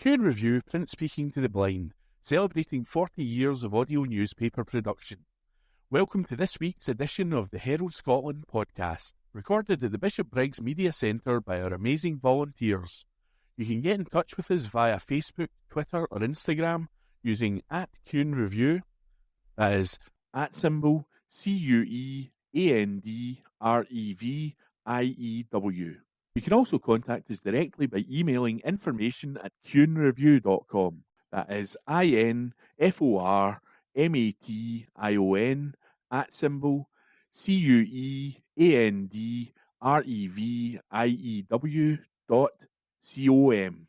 Q Review, print speaking to the blind, celebrating 40 years of audio newspaper production. Welcome to this week's edition of the Herald Scotland podcast, recorded at the Bishop Briggs Media Centre by our amazing volunteers. You can get in touch with us via Facebook, Twitter or Instagram using @CuneReview, that is @CuandReview. You can also contact us directly by emailing information@cunereview.com. That is INFORMATION @CuandReview.com,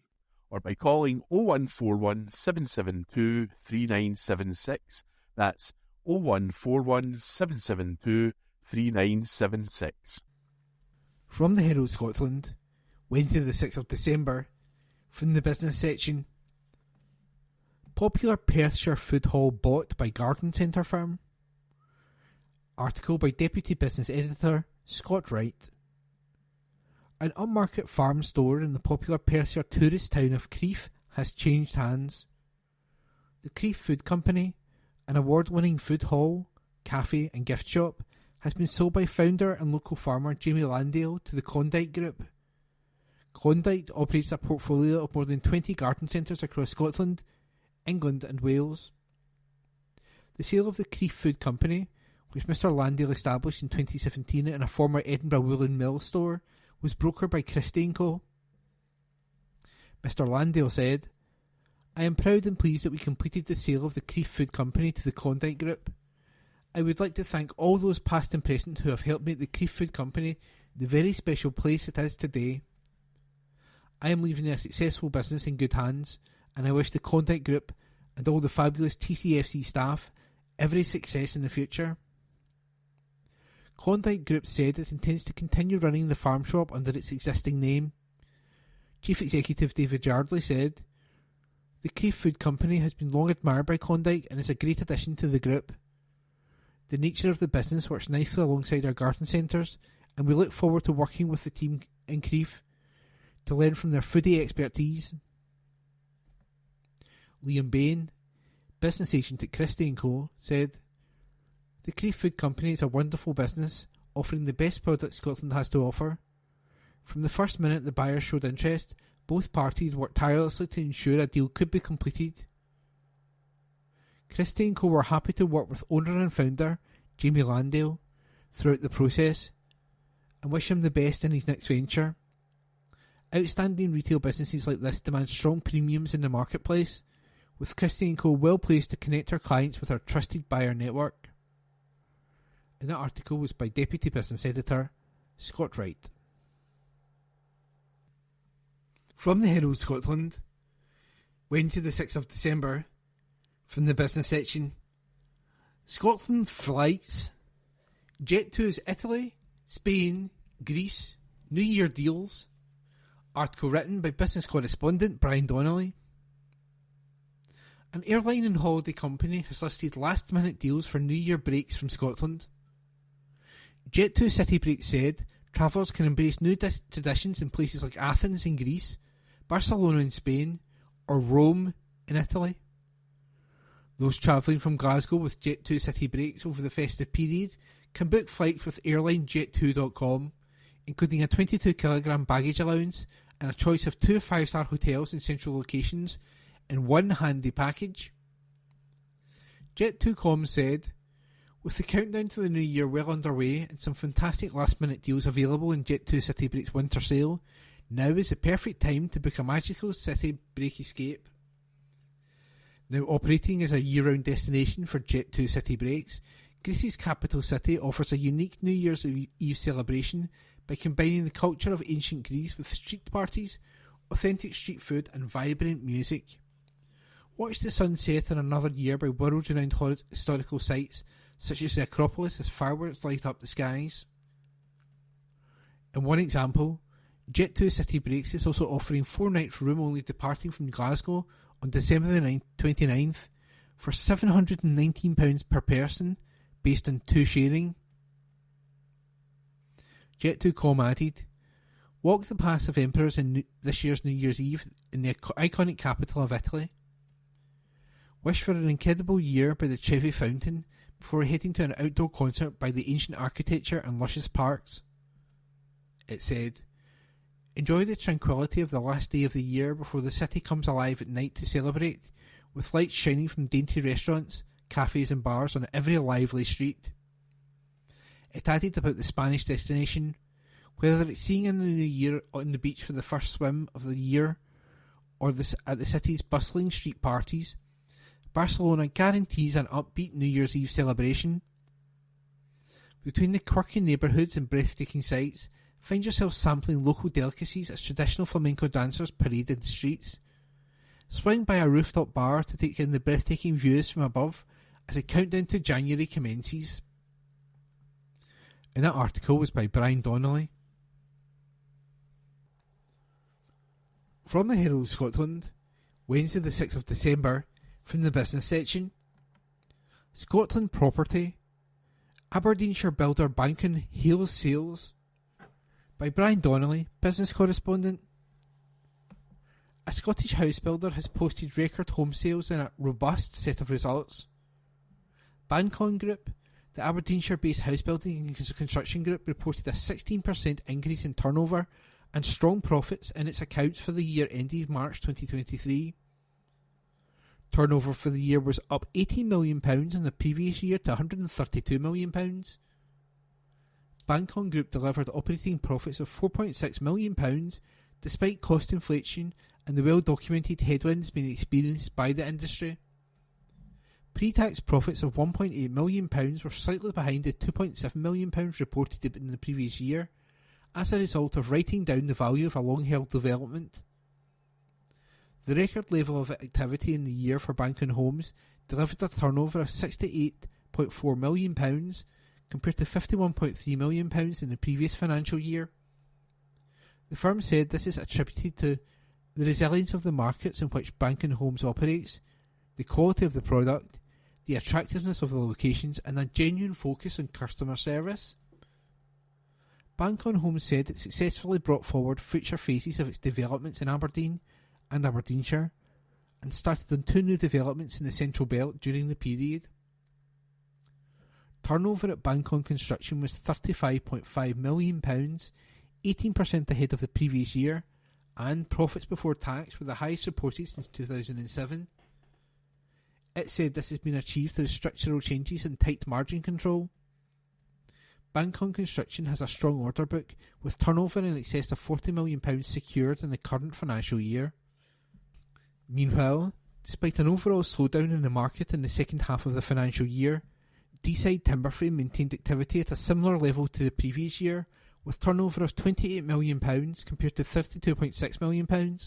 or by calling 0141 772 3976. That's 0141 772 3976. From the Herald Scotland, Wednesday the 6th of December, from the business section. Popular Perthshire food hall bought by garden centre firm. Article by Deputy Business Editor Scott Wright. An upmarket farm store in the popular Perthshire tourist town of Crieff has changed hands. The Crieff Food Company, an award-winning food hall, cafe and gift shop, has been sold by founder and local farmer Jamie Landale to the Klondike Group. Klondike operates a portfolio of more than 20 garden centres across Scotland, England and Wales. The sale of the Crieff Food Company, which Mr Landale established in 2017 in a former Edinburgh Woolen Mill store, was brokered by Christie & Co. Mr Landale said, "I am proud and pleased that we completed the sale of the Crieff Food Company to the Klondike Group. I would like to thank all those past and present who have helped make the Crieff Food Company the very special place it is today. I am leaving a successful business in good hands, and I wish the Klondike Group and all the fabulous TCFC staff every success in the future." Klondike Group said it intends to continue running the farm shop under its existing name. Chief Executive David Yardley said, "The Crieff Food Company has been long admired by Klondike and is a great addition to the group. The nature of the business works nicely alongside our garden centres, and we look forward to working with the team in Crieff to learn from their foodie expertise." Liam Bain, business agent at Christie & Co, said, "The Crieff Food Company is a wonderful business, offering the best products Scotland has to offer. From the first minute the buyers showed interest, both parties worked tirelessly to ensure a deal could be completed. Christie & Co were happy to work with owner and founder, Jamie Landale, throughout the process, and wish him the best in his next venture. Outstanding retail businesses like this demand strong premiums in the marketplace, with Christie & Co well placed to connect our clients with our trusted buyer network." And that article was by Deputy Business Editor Scott Wright. From the Herald Scotland, Wednesday the 6th of December, from the business section. Scotland flights. Jet2's Italy, Spain, Greece, New Year deals. Article written by business correspondent Brian Donnelly. An airline and holiday company has listed last-minute deals for New Year breaks from Scotland. Jet2 City Breaks said travellers can embrace new traditions in places like Athens in Greece, Barcelona in Spain, or Rome in Italy. Those travelling from Glasgow with Jet2 City Breaks over the festive period can book flights with airline jet2.com, including a 22kg baggage allowance and a choice of 2 5-star hotels in central locations in one handy package. Jet2.com said, "With the countdown to the new year well underway and some fantastic last-minute deals available in Jet2 City Breaks winter sale, now is the perfect time to book a magical city break escape." Now operating as a year-round destination for Jet2 City Breaks, Greece's capital city offers a unique New Year's Eve celebration by combining the culture of ancient Greece with street parties, authentic street food and vibrant music. Watch the sun set in another year by world-renowned historical sites such as the Acropolis as fireworks light up the skies. In one example, Jet2 City Breaks is also offering 4 nights room only departing from Glasgow on December the 29th for £719 per person based on 2 sharing. Jet2.com added, walk the paths of emperors in this year's New Year's Eve in the iconic capital of Italy. Wish for an incredible year by the Trevi Fountain before heading to an outdoor concert by the ancient architecture and luscious parks. It said, enjoy the tranquility of the last day of the year before the city comes alive at night to celebrate, with lights shining from dainty restaurants, cafes and bars on every lively street. It added about the Spanish destination, whether it's seeing in the new year on the beach for the first swim of the year, or at the city's bustling street parties, Barcelona guarantees an upbeat New Year's Eve celebration. Between the quirky neighbourhoods and breathtaking sights, find yourself sampling local delicacies as traditional flamenco dancers parade in the streets. Swing by a rooftop bar to take in the breathtaking views from above as a countdown to January commences. And that article was by Brian Donnelly. From the Herald Scotland, Wednesday the 6th of December, from the business section. Scotland property. Aberdeenshire builder Bancon hails sales. By Brian Donnelly, business correspondent. A Scottish house builder has posted record home sales in a robust set of results. Bancon Group, the Aberdeenshire-based housebuilding and construction group, reported a 16% increase in turnover and strong profits in its accounts for the year ended March 2023. Turnover for the year was up £18 million in the previous year to £132 million. Bancon Group delivered operating profits of £4.6 million despite cost inflation and the well-documented headwinds being experienced by the industry. Pre-tax profits of £1.8 million were slightly behind the £2.7 million reported in the previous year as a result of writing down the value of a long-held development. The record level of activity in the year for Bancon Homes delivered a turnover of £68.4 million compared to £51.3 million in the previous financial year. The firm said this is attributed to the resilience of the markets in which Bancon Homes operates, the quality of the product, the attractiveness of the locations, and a genuine focus on customer service. Bancon Homes said it successfully brought forward future phases of its developments in Aberdeen and Aberdeenshire, and started on 2 new developments in the Central Belt during the period. Turnover at Bancon Construction was £35.5 million, 18% ahead of the previous year, and profits before tax were the highest reported since 2007. It said this has been achieved through structural changes and tight margin control. Bancon Construction has a strong order book, with turnover in excess of £40 million secured in the current financial year. Meanwhile, despite an overall slowdown in the market in the second half of the financial year, Deeside Timberframe maintained activity at a similar level to the previous year, with turnover of £28 million compared to £32.6 million.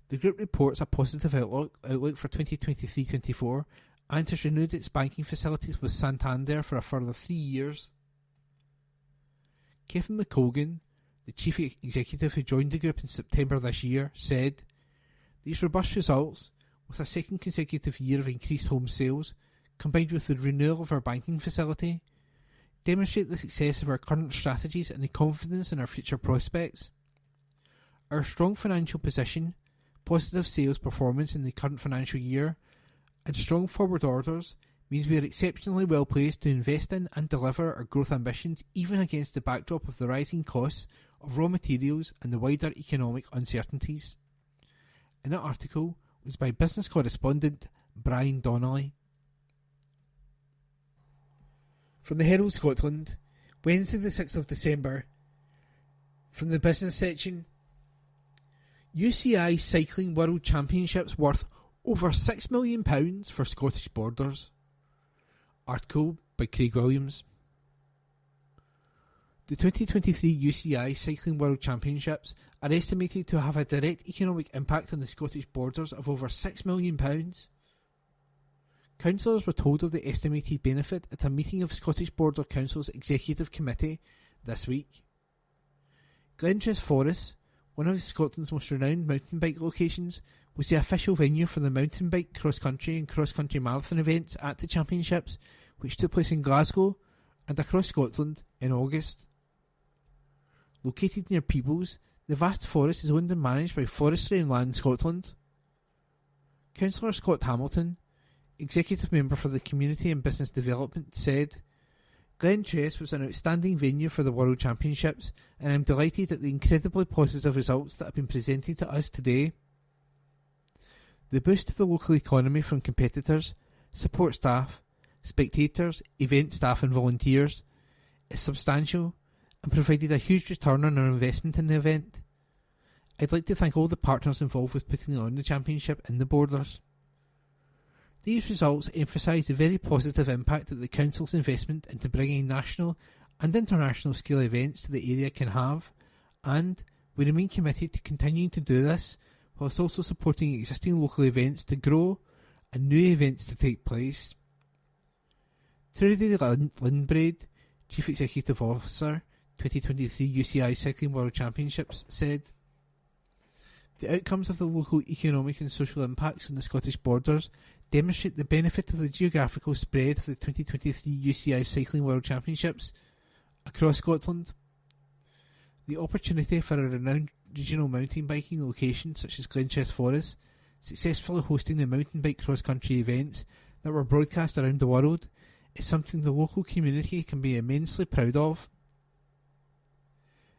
The group reports a positive outlook for 2023-24 and has renewed its banking facilities with Santander for a further 3 years. Kevin McColgan, the chief executive who joined the group in September this year, said, "These robust results, with a second consecutive year of increased home sales, combined with the renewal of our banking facility, demonstrate the success of our current strategies and the confidence in our future prospects. Our strong financial position, positive sales performance in the current financial year, and strong forward orders means we are exceptionally well placed to invest in and deliver our growth ambitions even against the backdrop of the rising costs of raw materials and the wider economic uncertainties." And that article was by business correspondent Brian Donnelly. From the Herald Scotland, Wednesday the 6th of December, from the business section. UCI Cycling World Championships worth over £6 million for Scottish borders. Article by Craig Williams. The 2023 UCI Cycling World Championships are estimated to have a direct economic impact on the Scottish borders of over £6 million. Councillors were told of the estimated benefit at a meeting of Scottish Border Council's Executive Committee this week. Glentress Forest, one of Scotland's most renowned mountain bike locations, was the official venue for the mountain bike cross-country and cross-country marathon events at the championships, which took place in Glasgow and across Scotland in August. Located near Peebles, the vast forest is owned and managed by Forestry and Land Scotland. Councillor Scott Hamilton, executive member for the Community and Business Development, said, Glenchess was an outstanding venue for the World Championships, and I'm delighted at the incredibly positive results that have been presented to us today. The boost to the local economy from competitors, support staff, spectators, event staff and volunteers is substantial and provided a huge return on our investment in the event. I'd like to thank all the partners involved with putting on the championship in the Borders. These results emphasise the very positive impact that the Council's investment into bringing national and international scale events to the area can have, and we remain committed to continuing to do this whilst also supporting existing local events to grow and new events to take place. Trudy Lindbraid, Chief Executive Officer, 2023 UCI Cycling World Championships, said, The outcomes of the local economic and social impacts on the Scottish Borders demonstrate the benefit of the geographical spread of the 2023 UCI Cycling World Championships across Scotland. The opportunity for a renowned regional mountain biking location such as Glenchess Forest successfully hosting the mountain bike cross-country events that were broadcast around the world is something the local community can be immensely proud of.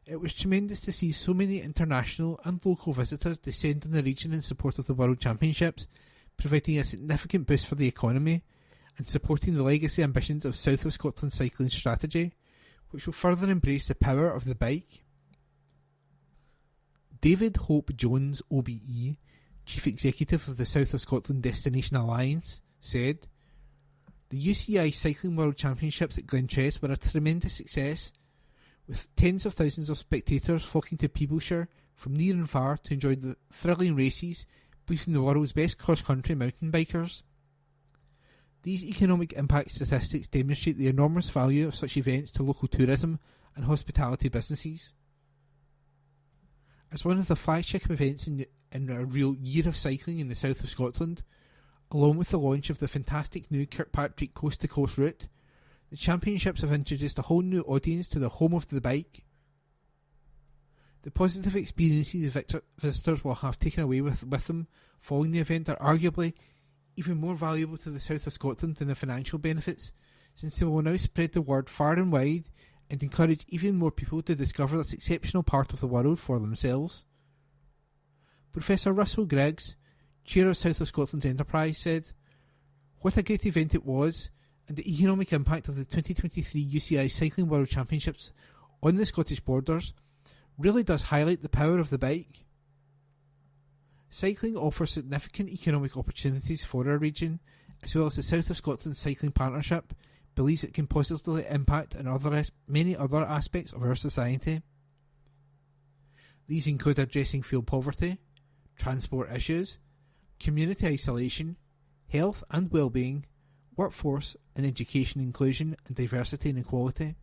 It was tremendous to see so many international and local visitors descend on the region in support of the World Championships, providing a significant boost for the economy and supporting the legacy ambitions of South of Scotland cycling strategy, which will further embrace the power of the bike. David Hope Jones, OBE, Chief Executive of the South of Scotland Destination Alliance, said, The UCI Cycling World Championships at Glenchess were a tremendous success, with tens of thousands of spectators flocking to PERTHSHIRE from near and far to enjoy the thrilling races between the world's best cross-country mountain bikers. These economic impact statistics demonstrate the enormous value of such events to local tourism and hospitality businesses. As one of the flagship events in a real year of cycling in the south of Scotland, along with the launch of the fantastic new Kirkpatrick coast-to-coast route, the championships have introduced a whole new audience to the home of the bike. The positive experiences visitors will have taken away with them following the event are arguably even more valuable to the south of Scotland than the financial benefits, since they will now spread the word far and wide and encourage even more people to discover this exceptional part of the world for themselves. Professor Russell Griggs, Chair of South of Scotland's Enterprise, said, What a great event it was, and the economic impact of the 2023 UCI Cycling World Championships on the Scottish Borders really does highlight the power of the bike. Cycling offers significant economic opportunities for our region, as well as the South of Scotland Cycling Partnership believes it can positively impact on many other aspects of our society. These include addressing fuel poverty, transport issues, community isolation, health and well-being, workforce and education inclusion and diversity and equality.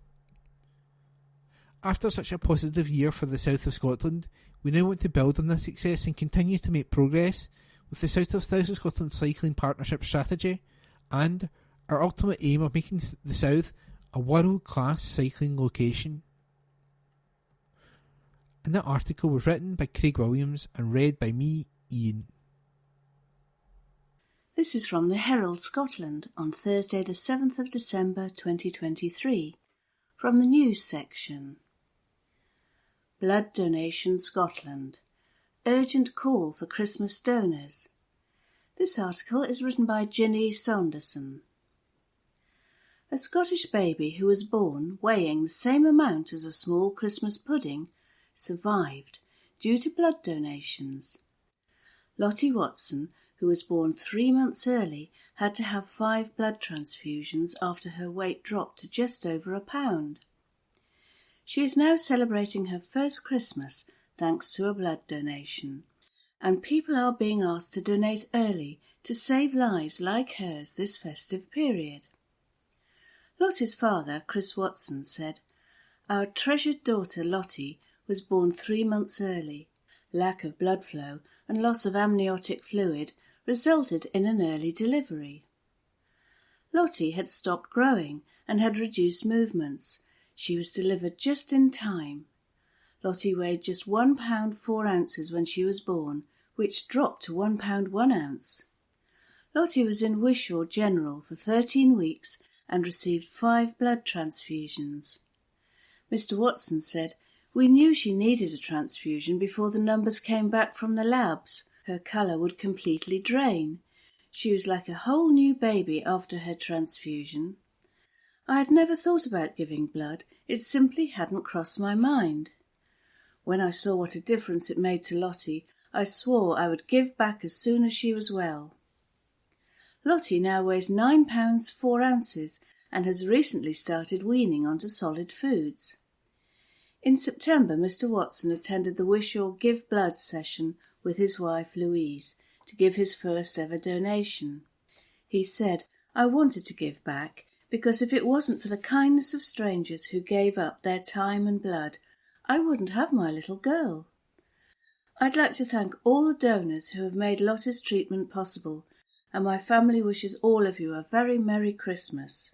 After such a positive year for the South of Scotland, we now want to build on this success and continue to make progress with the South of Scotland Cycling Partnership strategy and our ultimate aim of making the South a world-class cycling location. And that article was written by Craig Williams and read by me, Ian. This is from the Herald Scotland on Thursday the 7th of December 2023, from the news section. Blood Donation Scotland. Urgent call for Christmas donors. This article is written by Ginny Saunderson. A Scottish baby who was born weighing the same amount as a small Christmas pudding survived due to blood donations. Lottie Watson, who was born 3 months early, had to have 5 blood transfusions after her weight dropped to just over a pound. She is now celebrating her first Christmas thanks to a blood donation, and people are being asked to donate early to save lives like hers this festive period. Lottie's father, Chris Watson, said, Our treasured daughter Lottie was born 3 months early. Lack of blood flow and loss of amniotic fluid resulted in an early delivery. Lottie had stopped growing and had reduced movements. She was delivered just in time. Lottie weighed just 1 pound 4 ounces when she was born, which dropped to 1 pound 1 ounce. Lottie was in Wishaw General for 13 weeks and received 5 blood transfusions. Mr. Watson said, "We knew she needed a transfusion before the numbers came back from the labs. Her colour would completely drain. She was like a whole new baby after her transfusion. I had never thought about giving blood. It simply hadn't crossed my mind. When I saw what a difference it made to Lottie, I swore I would give back as soon as she was well." Lottie now weighs 9 pounds 4 ounces and has recently started weaning onto solid foods. In September, Mr. Watson attended the Wishaw Give Blood session with his wife Louise to give his first ever donation. He said, "I wanted to give back because if it wasn't for the kindness of strangers who gave up their time and blood, I wouldn't have my little girl. I'd like to thank all the donors who have made Lottie's treatment possible, and my family wishes all of you a very Merry Christmas."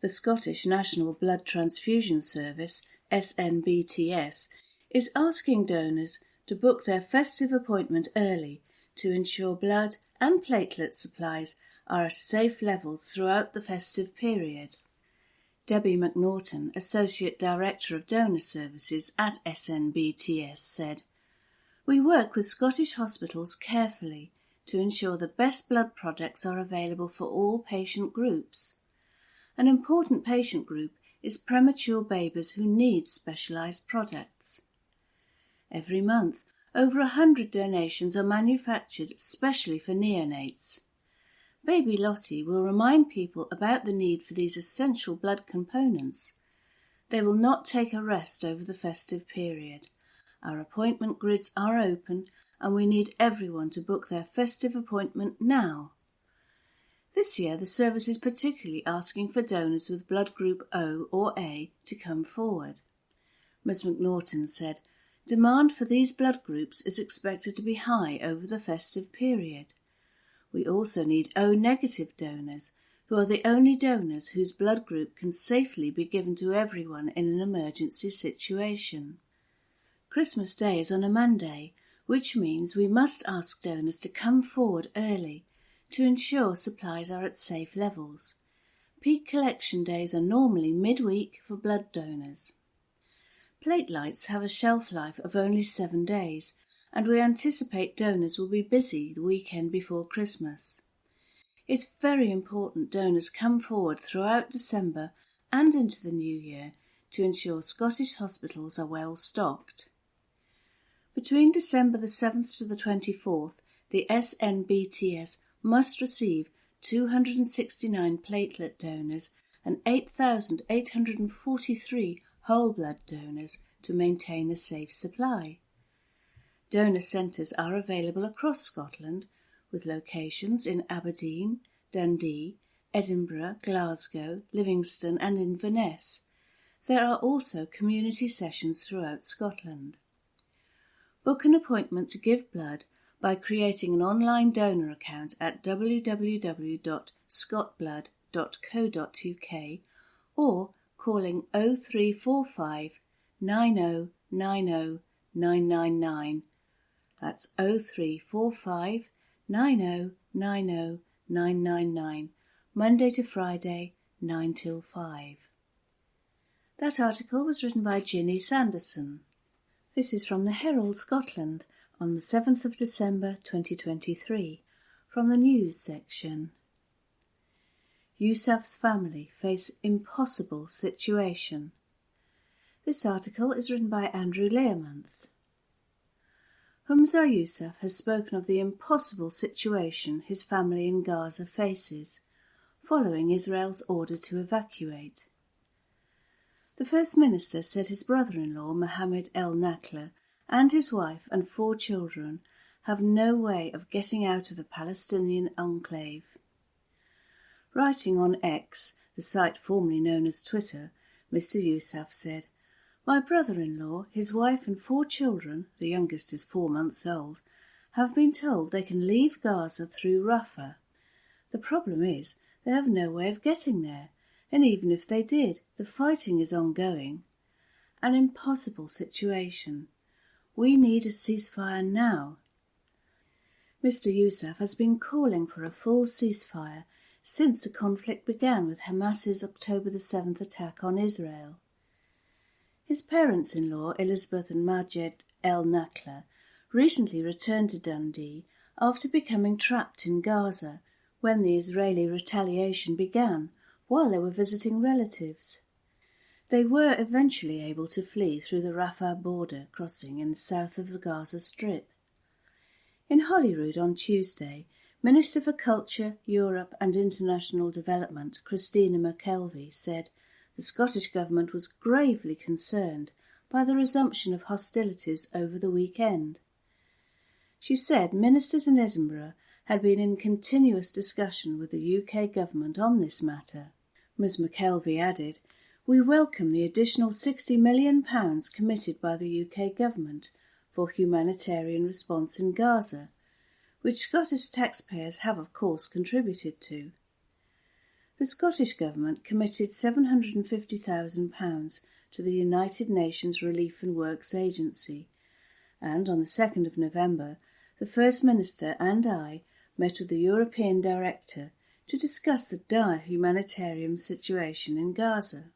The Scottish National Blood Transfusion Service, SNBTS, is asking donors to book their festive appointment early to ensure blood and platelet supplies are at safe levels throughout the festive period. Debbie McNaughton, Associate Director of Donor Services at SNBTS, said, "We work with Scottish hospitals carefully to ensure the best blood products are available for all patient groups. An important patient group is premature babies who need specialised products. Every month, over 100 donations are manufactured especially for neonates. Baby Lottie will remind people about the need for these essential blood components. They will not take a rest over the festive period. Our appointment grids are open and we need everyone to book their festive appointment now." This year the service is particularly asking for donors with blood group O or A to come forward. Ms. McNaughton said, "Demand for these blood groups is expected to be high over the festive period. We also need O-negative donors, who are the only donors whose blood group can safely be given to everyone in an emergency situation. Christmas Day is on a Monday, which means we must ask donors to come forward early to ensure supplies are at safe levels. Peak collection days are normally midweek for blood donors. Platelets have a shelf life of only 7 days, and we anticipate donors will be busy the weekend before Christmas. It's very important donors come forward throughout December and into the new year to ensure Scottish hospitals are well stocked." Between December the 7th to the 24th, the SNBTS must receive 269 platelet donors and 8,843 whole blood donors to maintain a safe supply. Donor centres are available across Scotland, with locations in Aberdeen, Dundee, Edinburgh, Glasgow, Livingston and Inverness. There are also community sessions throughout Scotland. Book an appointment to give blood by creating an online donor account at www.scotblood.co.uk or calling 0345 90 90 999. That's 0345 90 90 999, Monday to Friday, 9 till 5. That article was written by Ginny Sanderson. This is from the Herald Scotland on the 7th of December 2023, from the news section. Yousaf's family face impossible situation. This article is written by Andrew Learmonth. Humza Yousaf has spoken of the impossible situation his family in Gaza faces, following Israel's order to evacuate. The First Minister said his brother-in-law, Mohammed El Natla, and his wife and 4 children have no way of getting out of the Palestinian enclave. Writing on X, the site formerly known as Twitter, Mr. Yousaf said, "My brother-in-law, his wife and 4 children, the youngest is 4 months old, have been told they can leave Gaza through Rafah. The problem is they have no way of getting there, and even if they did, the fighting is ongoing. an impossible situation. We need a ceasefire now. Mr. Yousaf has been calling for a full ceasefire since the conflict began with Hamas's October the 7th attack on Israel. His parents-in-law, Elizabeth and Majed El Nakla, recently returned to Dundee after becoming trapped in Gaza when the Israeli retaliation began while they were visiting relatives. They were eventually able to flee through the Rafah border crossing in the south of the Gaza Strip. In Holyrood on Tuesday, Minister for Culture, Europe and International Development Christina McKelvey said the Scottish Government was gravely concerned by the resumption of hostilities over the weekend. She said ministers in Edinburgh had been in continuous discussion with the UK Government on this matter. Ms McKelvey added, "We welcome the additional £60 million committed by the UK Government for humanitarian response in Gaza, which Scottish taxpayers have of course contributed to." The Scottish Government committed £750,000 to the United Nations Relief and Works Agency, and on the 2nd of November, the First Minister and I met with the European Director to discuss the dire humanitarian situation in Gaza.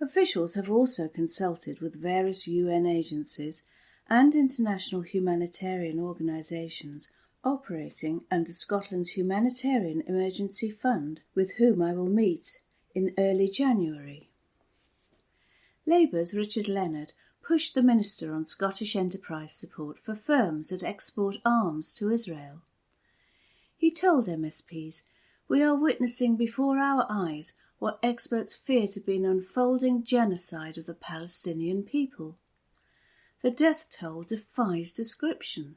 Officials have also consulted with various UN agencies and international humanitarian organisations operating under Scotland's Humanitarian Emergency Fund, with whom I will meet in early January. Labour's Richard Leonard pushed the Minister on Scottish enterprise support for firms that export arms to Israel. He told MSPs, "We are witnessing before our eyes what experts fear to be an unfolding genocide of the Palestinian people. The death toll defies description.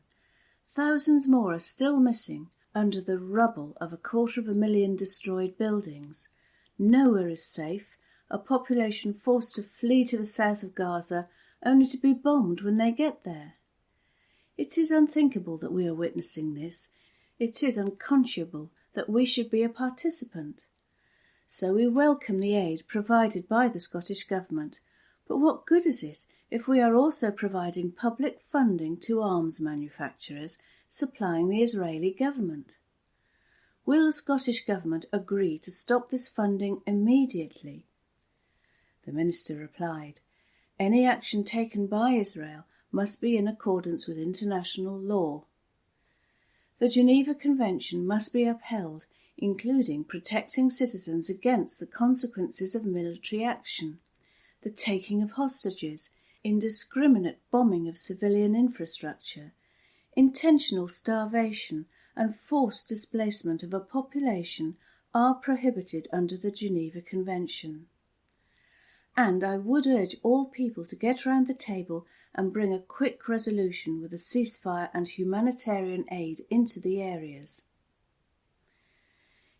Thousands more are still missing under the rubble of 250,000 destroyed buildings. Nowhere is safe, a population forced to flee to the south of Gaza only to be bombed when they get there. It is unthinkable that we are witnessing this. It is unconscionable that we should be a participant. So we welcome the aid provided by the Scottish Government, but what good is it if we are also providing public funding to arms manufacturers supplying the Israeli government? Will the Scottish Government agree to stop this funding immediately?" The Minister replied, "Any action taken by Israel must be in accordance with international law. The Geneva Convention must be upheld, including protecting citizens against the consequences of military action, the taking of hostages, indiscriminate bombing of civilian infrastructure, intentional starvation and forced displacement of a population are prohibited under the Geneva Convention. And I would urge all people to get round the table and bring a quick resolution with a ceasefire and humanitarian aid into the areas."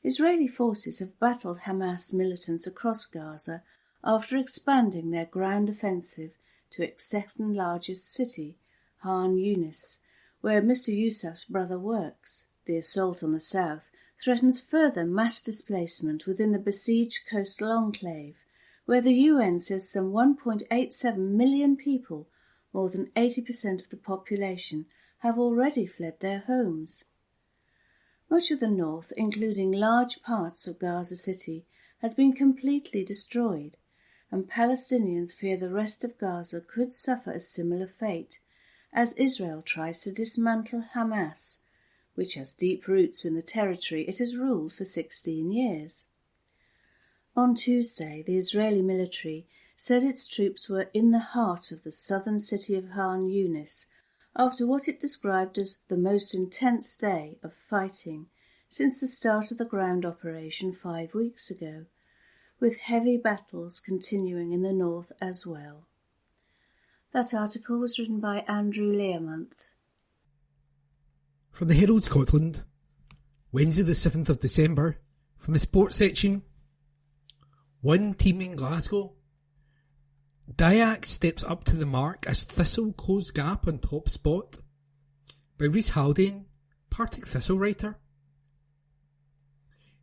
Israeli forces have battled Hamas militants across Gaza after expanding their ground offensive to its second largest city, Khan Yunis, where Mr. Yousaf's brother works. The assault on the south threatens further mass displacement within the besieged coastal enclave, where the UN says some 1.87 million people, more than 80% of the population, have already fled their homes. Much of the north, including large parts of Gaza City, has been completely destroyed, and Palestinians fear the rest of Gaza could suffer a similar fate as Israel tries to dismantle Hamas, which has deep roots in the territory it has ruled for 16 years. On Tuesday, the Israeli military said its troops were in the heart of the southern city of Khan Yunis after what it described as the most intense day of fighting since the start of the ground operation 5 weeks ago, with heavy battles continuing in the north as well. That article was written by Andrew Learmonth. From the Herald Scotland, Wednesday the 7th of December, from the sports section. One team in Glasgow. Dyack steps up to the mark as Thistle close gap on top spot. By Rhys Haldane, Partick Thistle writer.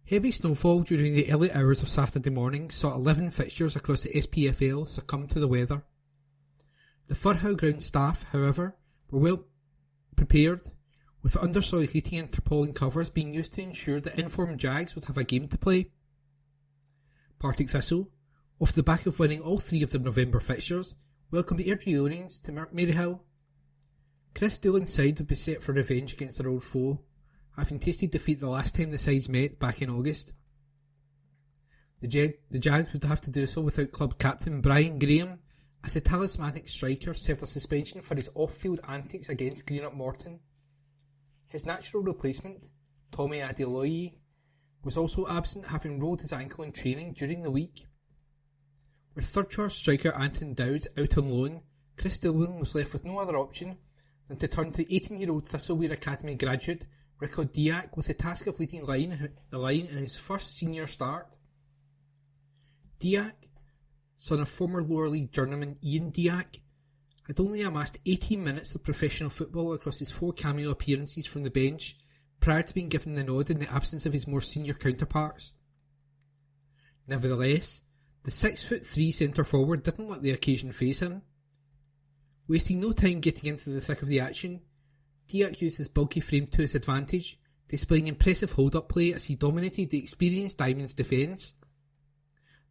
Heavy snowfall during the early hours of Saturday morning saw 11 fixtures across the SPFL succumb to the weather. The Firhill ground staff, however, were well prepared, with undersoil heating and tarpaulin covers being used to ensure that informed Jags would have a game to play. Partick Thistle, off the back of winning all 3 of their November fixtures, welcomed Airdrie Onions to Maryhill. Chris Doolan's side would be set for revenge against their old foe, having tasted defeat the last time the sides met back in August. The Jags would have to do so without club captain Brian Graham, as the talismanic striker served a suspension for his off-field antics against Greenock Morton. His natural replacement, Tommy Adeloye, was also absent, having rolled his ankle in training during the week. With third-choice striker Anton Dowd out on loan, Chris Dillon was left with no other option than to turn to 18-year-old Thistleware Academy graduate Rico Diak with the task of leading the line in his first senior start. Diak, son of former lower league journeyman Ian Diak, had only amassed 18 minutes of professional football across his 4 cameo appearances from the bench prior to being given the nod in the absence of his more senior counterparts. Nevertheless, the 6'3" centre-forward didn't let the occasion faze him. Wasting no time getting into the thick of the action, Diak used his bulky frame to his advantage, displaying impressive hold-up play as he dominated the experienced Diamonds' defence.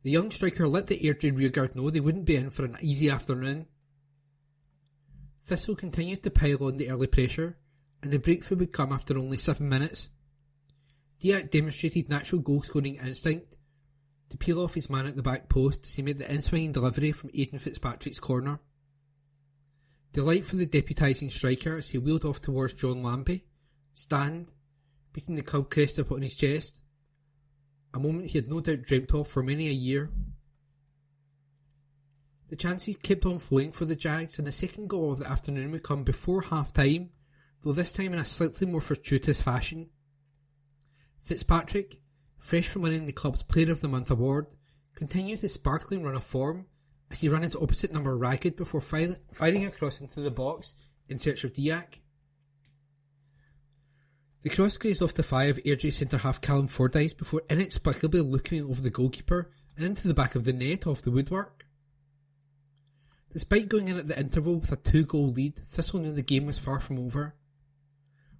The young striker let the Airdrie rearguard know they wouldn't be in for an easy afternoon. Thistle continued to pile on the early pressure, and the breakthrough would come after only 7 minutes. Diak demonstrated natural goal-scoring instinct to peel off his man at the back post as he made the in-swinging delivery from Aidan Fitzpatrick's corner. Delight for the deputising striker as he wheeled off towards John Lambie, beating the club crest up on his chest, a moment he had no doubt dreamt of for many a year. The chances kept on flowing for the Jags, and the second goal of the afternoon would come before half-time, though this time in a slightly more fortuitous fashion. Fitzpatrick, fresh from winning the club's Player of the Month award, continued his sparkling run of form as he ran his opposite number ragged before firing across into the box in search of Diak. The cross grazed off the thigh of Airdrie centre-half Callum Fordyce before inexplicably looking over the goalkeeper and into the back of the net off the woodwork. Despite going in at the interval with a 2-goal lead, Thistle knew the game was far from over.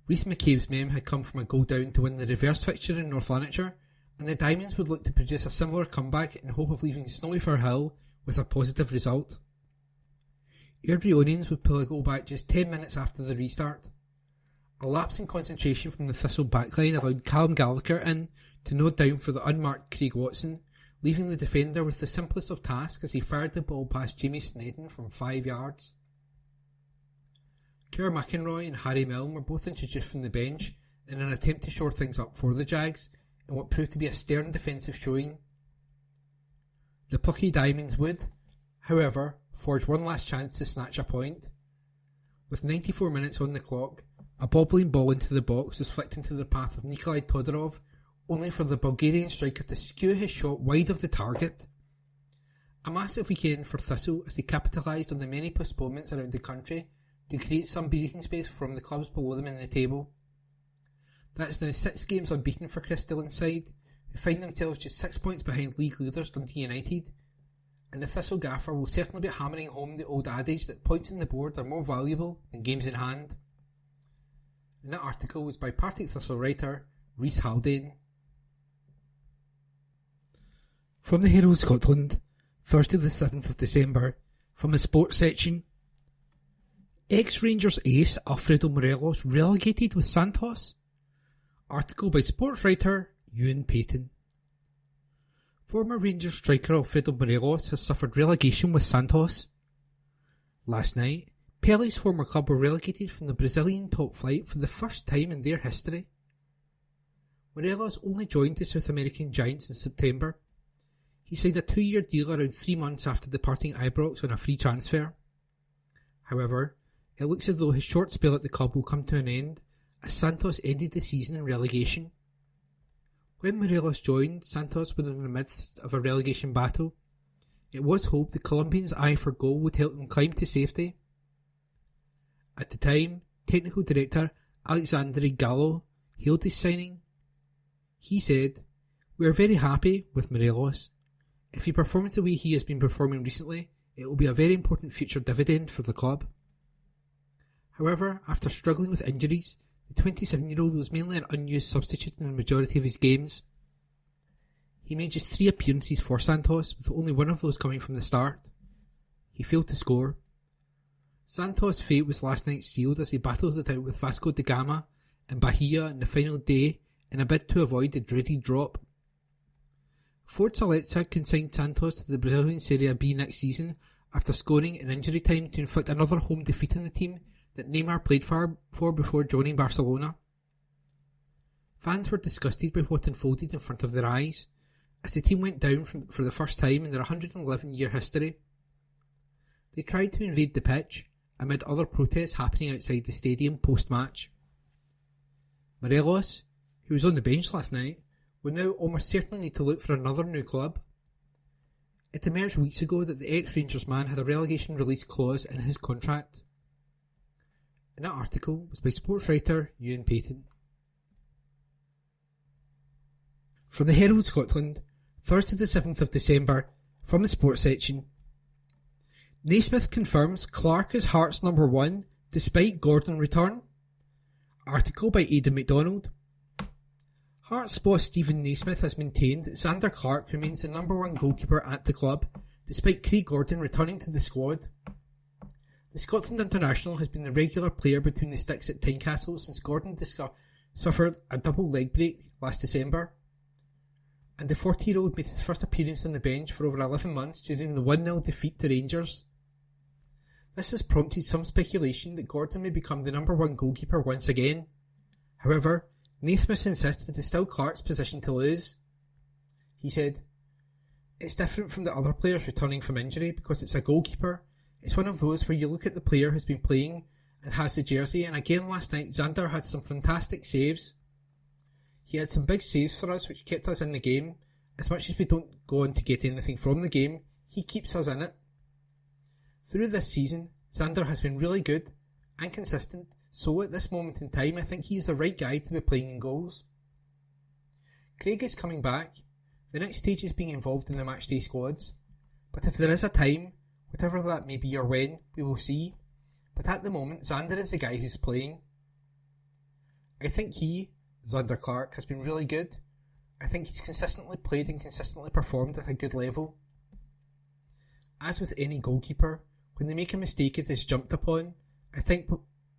Rhys McCabe's men had come from a goal down to win the reverse fixture in North Lanarkshire, and the Diamonds would look to produce a similar comeback in hope of leaving snowy Firhill with a positive result. Airdrie Onions would pull a goal back just 10 minutes after the restart. A lapse in concentration from the Thistle backline allowed Callum Gallagher in to nod down for the unmarked Craig Watson, leaving the defender with the simplest of tasks as he fired the ball past Jamie Snedden from 5 yards. Kerr McInroy and Harry Milne were both introduced from the bench in an attempt to shore things up for the Jags in what proved to be a stern defensive showing. The plucky Diamonds would, however, forge one last chance to snatch a point. With 94 minutes on the clock, a bobbling ball into the box was flicked into the path of Nikolai Todorov, only for the Bulgarian striker to skew his shot wide of the target. A massive weekend for Thistle as they capitalised on the many postponements around the country to create some breathing space from the clubs below them in the table. That is now 6 games unbeaten for Chris Dillon's side, who find themselves just 6 points behind league leaders Dundee United, and the Thistle gaffer will certainly be hammering home the old adage that points on the board are more valuable than games in hand. And that article was by Partick Thistle writer Rhys Haldane. From the Herald Scotland, Thursday the 7th of December, from the sports section. Ex-Rangers ace Alfredo Morelos relegated with Santos? Article by sports writer Ewan Payton. Former Rangers striker Alfredo Morelos has suffered relegation with Santos. Last night, Pele's former club were relegated from the Brazilian top flight for the first time in their history. Morelos only joined the South American Giants in September. He signed a 2-year deal around 3 months after departing Ibrox on a free transfer. However, it looks as though his short spell at the club will come to an end as Santos ended the season in relegation. When Morelos joined, Santos were in the midst of a relegation battle. It was hoped the Colombian's eye for goal would help them climb to safety. At the time, technical director Alexandre Gallo hailed his signing. He said, We are very happy with Morelos. If he performs the way he has been performing recently, it will be a very important future dividend for the club. However, after struggling with injuries, the 27-year-old was mainly an unused substitute in the majority of his games. He made just 3 appearances for Santos, with only one of those coming from the start. He failed to score. Santos' fate was last night sealed as he battled it out with Vasco da Gama and Bahia in the final day in a bid to avoid the dreaded drop. Forza Lecce consigned Santos to the Brazilian Serie B next season after scoring in injury time to inflict another home defeat on the team that Neymar played for before joining Barcelona. Fans were disgusted by what unfolded in front of their eyes as the team went down for the first time in their 111-year history. They tried to invade the pitch amid other protests happening outside the stadium post-match. Morelos, who was on the bench last night, will now almost certainly need to look for another new club. It emerged weeks ago that the ex-Rangers man had a relegation release clause in his contract. And that article was by sports writer Ewan Payton. From the Herald Scotland, Thursday the 7th of December, from the sports section. Naismith confirms Clark is Hearts number 1 despite Gordon return. Article by Aidan MacDonald. Hearts boss Stephen Naismith has maintained that Zander Clark remains the number 1 goalkeeper at the club, despite Craig Gordon returning to the squad. The Scotland international has been the regular player between the sticks at Tynecastle since Gordon suffered a double leg break last December, and the 40-year-old made his first appearance on the bench for over 11 months during the 1-0 defeat to Rangers. This has prompted some speculation that Gordon may become the number 1 goalkeeper once again. However, Naismith insisted it is still Clark's position to lose. He said, "It's different from the other players returning from injury because it's a goalkeeper. It's one of those where you look at the player who's been playing and has the jersey, and again last night Zander had some fantastic saves. He had some big saves for us which kept us in the game. As much as we don't go on to get anything from the game, he keeps us in it. Through this season, Zander has been really good and consistent, so at this moment in time I think he's the right guy to be playing in goals. Craig is coming back. The next stage is being involved in the matchday squads, but if there is a time, whatever that may be or when, we will see. But at the moment, Zander is the guy who's playing. I think Zander Clark, has been really good. I think he's consistently played and consistently performed at a good level. As with any goalkeeper, when they make a mistake it is jumped upon. I think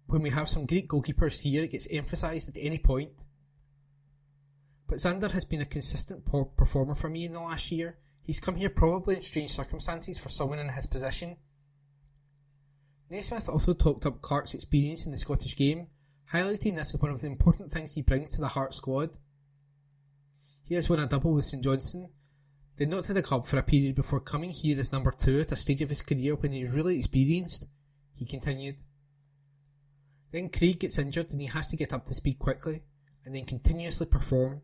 when we have some great goalkeepers here, it gets emphasised at any point. But Zander has been a consistent performer for me in the last year. He's come here probably in strange circumstances for someone in his position. Naismith also talked up Clark's experience in the Scottish game, highlighting this as one of the important things he brings to the Hearts squad. He has won a double with St Johnstone, then not to the club for a period before coming here as number 2 at a stage of his career when he was really experienced, he continued. Then Craig gets injured and he has to get up to speed quickly, and then continuously perform.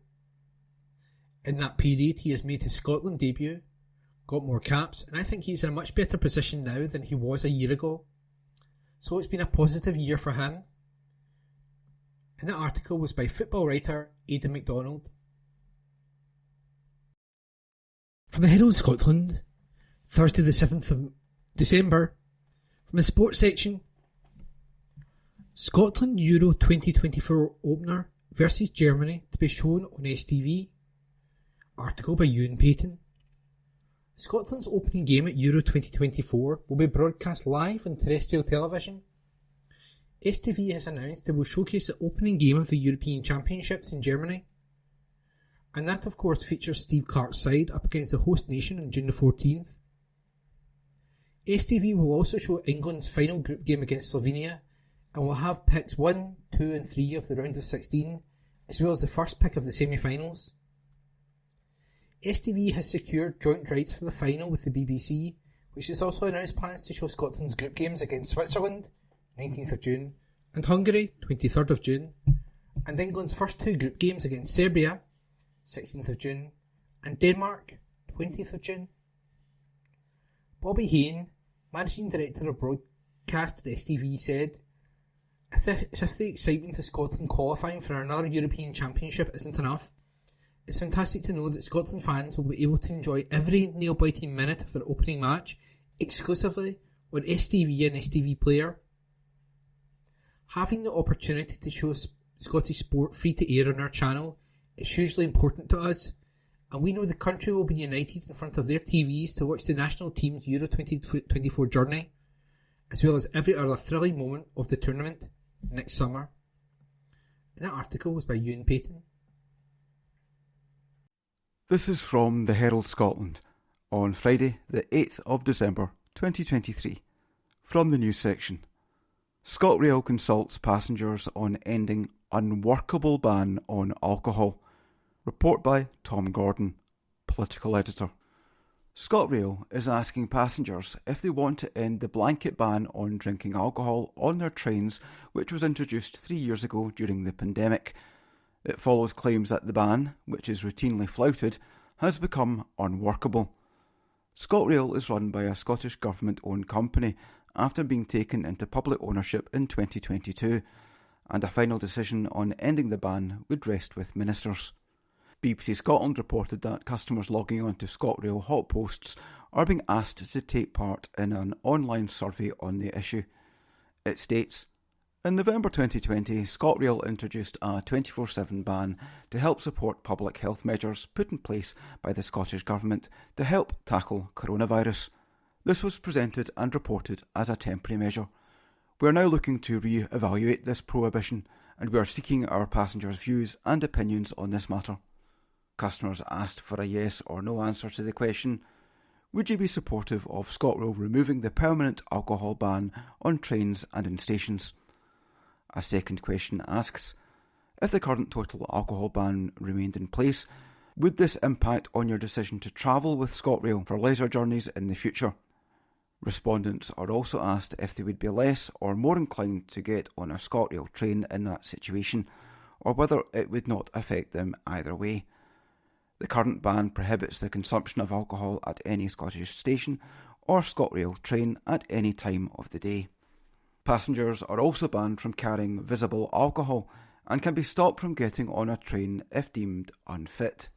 In that period he has made his Scotland debut, got more caps, and I think he's in a much better position now than he was a year ago. So it's been a positive year for him. And that article was by football writer Aidan MacDonald. From the Herald Scotland, Thursday the 7th of December, from the sports section. Scotland Euro 2024 opener versus Germany to be shown on STV. Article by Ewan Payton. Scotland's opening game at Euro 2024 will be broadcast live on terrestrial television. STV has announced they will showcase the opening game of the European Championships in Germany. And that of course features Steve Clarke's side up against the host nation on June the 14th. STV will also show England's final group game against Slovenia and will have picks 1, 2 and 3 of the round of 16, as well as the first pick of the semi-finals. STV has secured joint rights for the final with the BBC, which has also announced plans to show Scotland's group games against Switzerland, 19th of June, and Hungary, 23rd of June, and England's first 2 group games against Serbia, 16th of June, and Denmark, 20th of June. Bobby Hayne, Managing Director of Broadcast at STV, said, as if the excitement of Scotland qualifying for another European Championship isn't enough, It's fantastic to know that Scotland fans will be able to enjoy every nail-biting minute of their opening match exclusively on STV and STV Player. Having the opportunity to show Scottish sport free to air on our channel is hugely important to us, and we know the country will be united in front of their TVs to watch the national team's Euro 2024 journey, as well as every other thrilling moment of the tournament next summer. And that article was by Ewan Payton. This is from the Herald Scotland on Friday the 8th of December 2023. From the news section. ScotRail consults passengers on ending unworkable ban on alcohol. Report by Tom Gordon, political editor. ScotRail is asking passengers if they want to end the blanket ban on drinking alcohol on their trains, which was introduced 3 years ago during the pandemic. It follows claims that the ban, which is routinely flouted, has become unworkable. ScotRail is run by a Scottish Government-owned company after being taken into public ownership in 2022, and a final decision on ending the ban would rest with ministers. BBC Scotland reported that customers logging onto ScotRail hotposts are being asked to take part in an online survey on the issue. It states, in November 2020, ScotRail introduced a 24/7 ban to help support public health measures put in place by the Scottish Government to help tackle coronavirus. This was presented and reported as a temporary measure. We are now looking to re-evaluate this prohibition, and we are seeking our passengers' views and opinions on this matter. Customers asked for a yes or no answer to the question, would you be supportive of ScotRail removing the permanent alcohol ban on trains and in stations? A second question asks, if the current total alcohol ban remained in place, would this impact on your decision to travel with ScotRail for leisure journeys in the future? Respondents are also asked if they would be less or more inclined to get on a ScotRail train in that situation, or whether it would not affect them either way. The current ban prohibits the consumption of alcohol at any Scottish station or ScotRail train at any time of the day. Passengers are also banned from carrying visible alcohol and can be stopped from getting on a train if deemed unfit.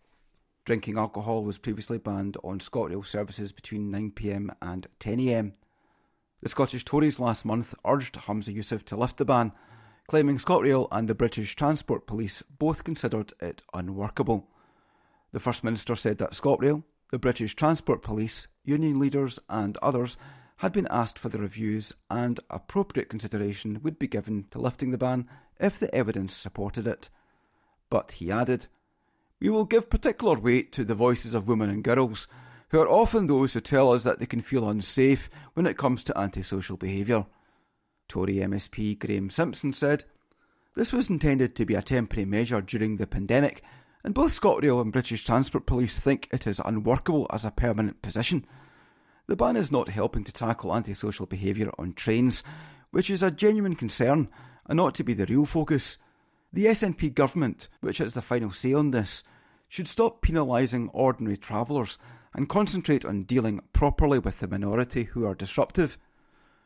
Drinking alcohol was previously banned on ScotRail services between 9 p.m. and 10 a.m. The Scottish Tories last month urged Humza Yousaf to lift the ban, claiming ScotRail and the British Transport Police both considered it unworkable. The First Minister said that ScotRail, the British Transport Police, union leaders and others had been asked for their reviews, and appropriate consideration would be given to lifting the ban if the evidence supported it. But he added, we will give particular weight to the voices of women and girls, who are often those who tell us that they can feel unsafe when it comes to antisocial behaviour. Tory MSP Graham Simpson said, this was intended to be a temporary measure during the pandemic, and both ScotRail and British Transport Police think it is unworkable as a permanent position. The ban is not helping to tackle antisocial behaviour on trains, which is a genuine concern and ought to be the real focus. The SNP government, which has the final say on this, should stop penalising ordinary travellers and concentrate on dealing properly with the minority who are disruptive.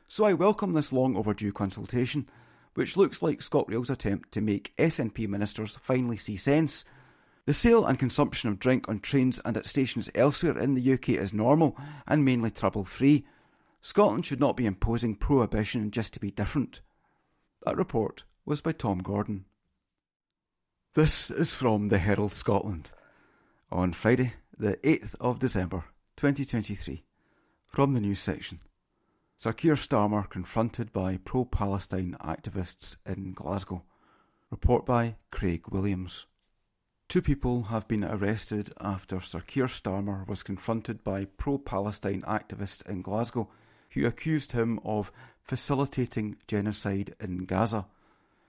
So I welcome this long overdue consultation, which looks like ScotRail's attempt to make SNP ministers finally see sense. The sale and consumption of drink on trains and at stations elsewhere in the UK is normal and mainly trouble-free. Scotland should not be imposing prohibition just to be different. That report was by Tom Gordon. This is from the Herald Scotland on Friday the 8th of December 2023. From the news section. Sir Keir Starmer confronted by pro-Palestine activists in Glasgow. Report by Craig Williams. 2 people have been arrested after Sir Keir Starmer was confronted by pro-Palestine activists in Glasgow who accused him of facilitating genocide in Gaza.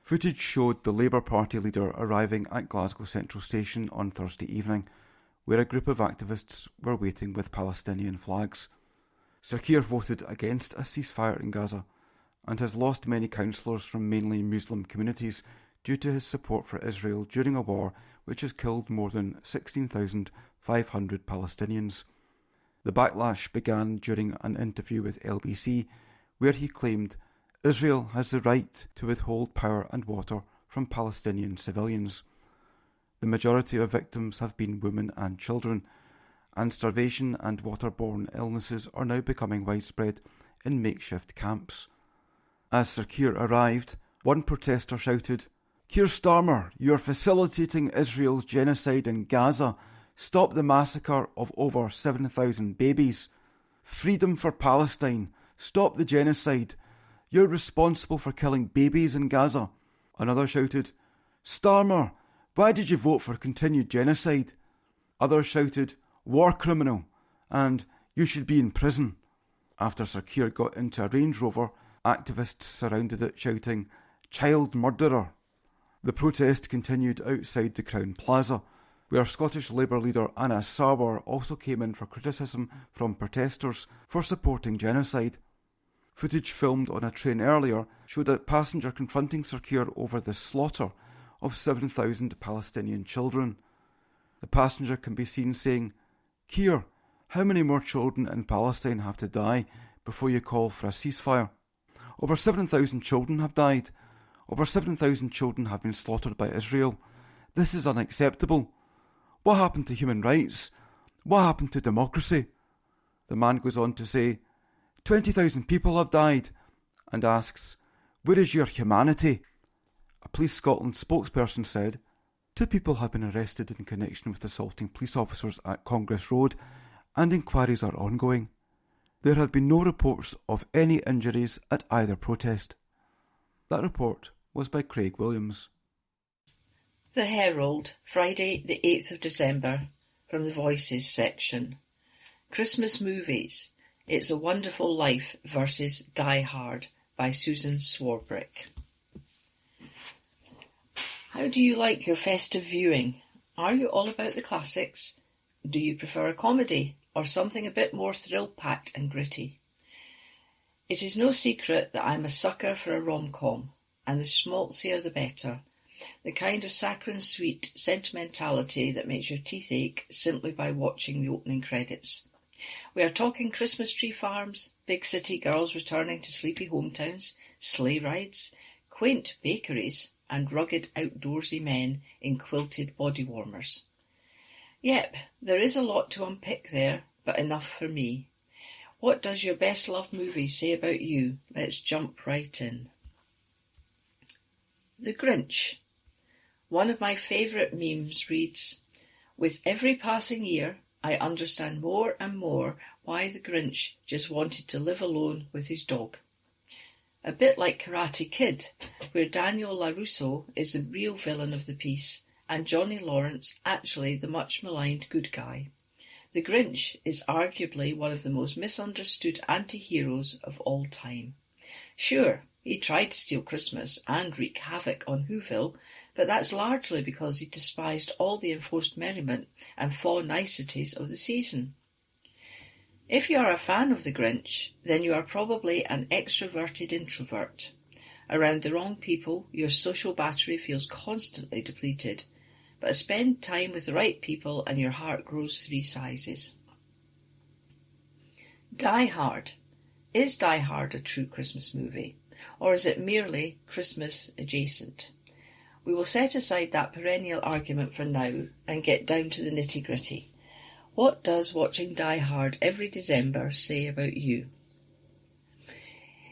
Footage showed the Labour Party leader arriving at Glasgow Central Station on Thursday evening, where a group of activists were waiting with Palestinian flags. Sir Keir voted against a ceasefire in Gaza and has lost many councillors from mainly Muslim communities due to his support for Israel during a war which has killed more than 16,500 Palestinians. The backlash began during an interview with LBC, where he claimed Israel has the right to withhold power and water from Palestinian civilians. The majority of victims have been women and children, and starvation and waterborne illnesses are now becoming widespread in makeshift camps. As Sir Keir arrived, one protester shouted, "Keir Starmer, you are facilitating Israel's genocide in Gaza. Stop the massacre of over 7,000 babies. Freedom for Palestine. Stop the genocide. You're responsible for killing babies in Gaza." Another shouted, "Starmer, why did you vote for continued genocide?" Others shouted, "War criminal," and "You should be in prison." After Sir Keir got into a Range Rover, activists surrounded it shouting, "Child murderer." The protest continued outside the Crown Plaza, where Scottish Labour leader Anna Sarwar also came in for criticism from protesters for supporting genocide. Footage filmed on a train earlier showed a passenger confronting Sir Keir over the slaughter of 7,000 Palestinian children. The passenger can be seen saying, "Keir, how many more children in Palestine have to die before you call for a ceasefire? Over 7,000 children have died. Over 7,000 children have been slaughtered by Israel. This is unacceptable. What happened to human rights? What happened to democracy?" The man goes on to say, 20,000 people have died, and asks, "Where is your humanity?" A Police Scotland spokesperson said, 2 people have been arrested in connection with assaulting police officers at Congress Road, and inquiries are ongoing. There have been no reports of any injuries at either protest. That report was by Craig Williams. The Herald, Friday the 8th of December, from the Voices section. Christmas movies. It's a Wonderful Life versus Die Hard by Susan Swarbrick. How do you like your festive viewing? Are you all about the classics? Do you prefer a comedy or something a bit more thrill-packed and gritty? It is no secret that I'm a sucker for a rom-com, and the schmaltzier the better. The kind of saccharine sweet sentimentality that makes your teeth ache simply by watching the opening credits. We are talking Christmas tree farms, big city girls returning to sleepy hometowns, sleigh rides, quaint bakeries, and rugged outdoorsy men in quilted body warmers. Yep, there is a lot to unpick there, but enough for me. What does your best loved movie say about you? Let's jump right in. The Grinch. One of my favourite memes reads, "With every passing year, I understand more and more why the Grinch just wanted to live alone with his dog." A bit like Karate Kid, where Daniel LaRusso is the real villain of the piece, and Johnny Lawrence actually the much maligned good guy. The Grinch is arguably one of the most misunderstood anti-heroes of all time. Sure, he tried to steal Christmas and wreak havoc on Whoville, but that's largely because he despised all the enforced merriment and faux niceties of the season. If you are a fan of the Grinch, then you are probably an extroverted introvert. Around the wrong people, your social battery feels constantly depleted, but spend time with the right people and your heart grows 3 sizes. Die Hard. Is Die Hard a true Christmas movie, or is it merely Christmas adjacent? We will set aside that perennial argument for now and get down to the nitty-gritty. What does watching Die Hard every December say about you?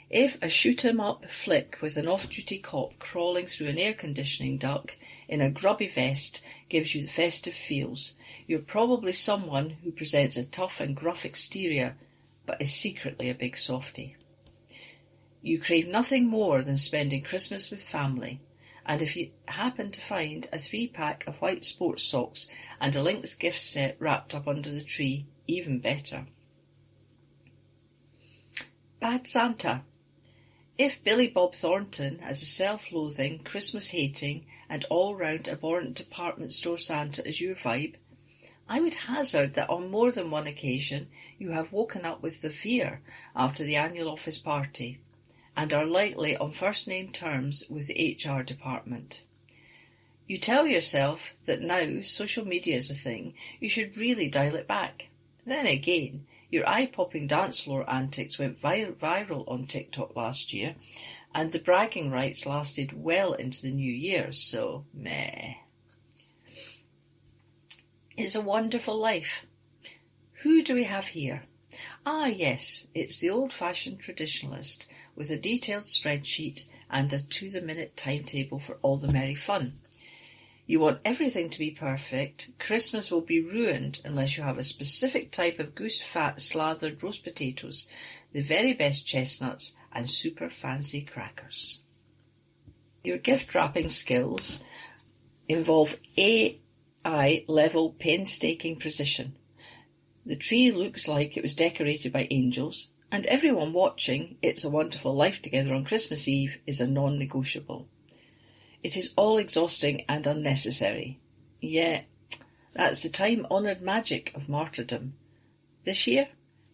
If a shoot-'em-up flick with an off-duty cop crawling through an air-conditioning duct in a grubby vest gives you the festive feels, you're probably someone who presents a tough and gruff exterior, but is secretly a big softie. You crave nothing more than spending Christmas with family, and if you happen to find a 3-pack of white sports socks and a Lynx gift set wrapped up under the tree, even better. Bad Santa. If Billy Bob Thornton as a self-loathing, Christmas-hating and all-round abhorrent department store Santa is your vibe, I would hazard that on more than one occasion you have woken up with the fear after the annual office party, and are likely on first-name terms with the HR department. You tell yourself that now social media is a thing, you should really dial it back. Then again, your eye-popping dance floor antics went viral on TikTok last year, and the bragging rights lasted well into the new year, so meh. It's a Wonderful Life. Who do we have here? Ah, yes, it's the old-fashioned traditionalist with a detailed spreadsheet and a to-the-minute timetable for all the merry fun. You want everything to be perfect. Christmas will be ruined unless you have a specific type of goose fat slathered roast potatoes, the very best chestnuts, and super fancy crackers. Your gift wrapping skills involve AI-level painstaking precision. The tree looks like it was decorated by angels, and everyone watching It's a Wonderful Life together on Christmas Eve is a non-negotiable. It is all exhausting and unnecessary. Yeah, that's the time-honoured magic of martyrdom. This year,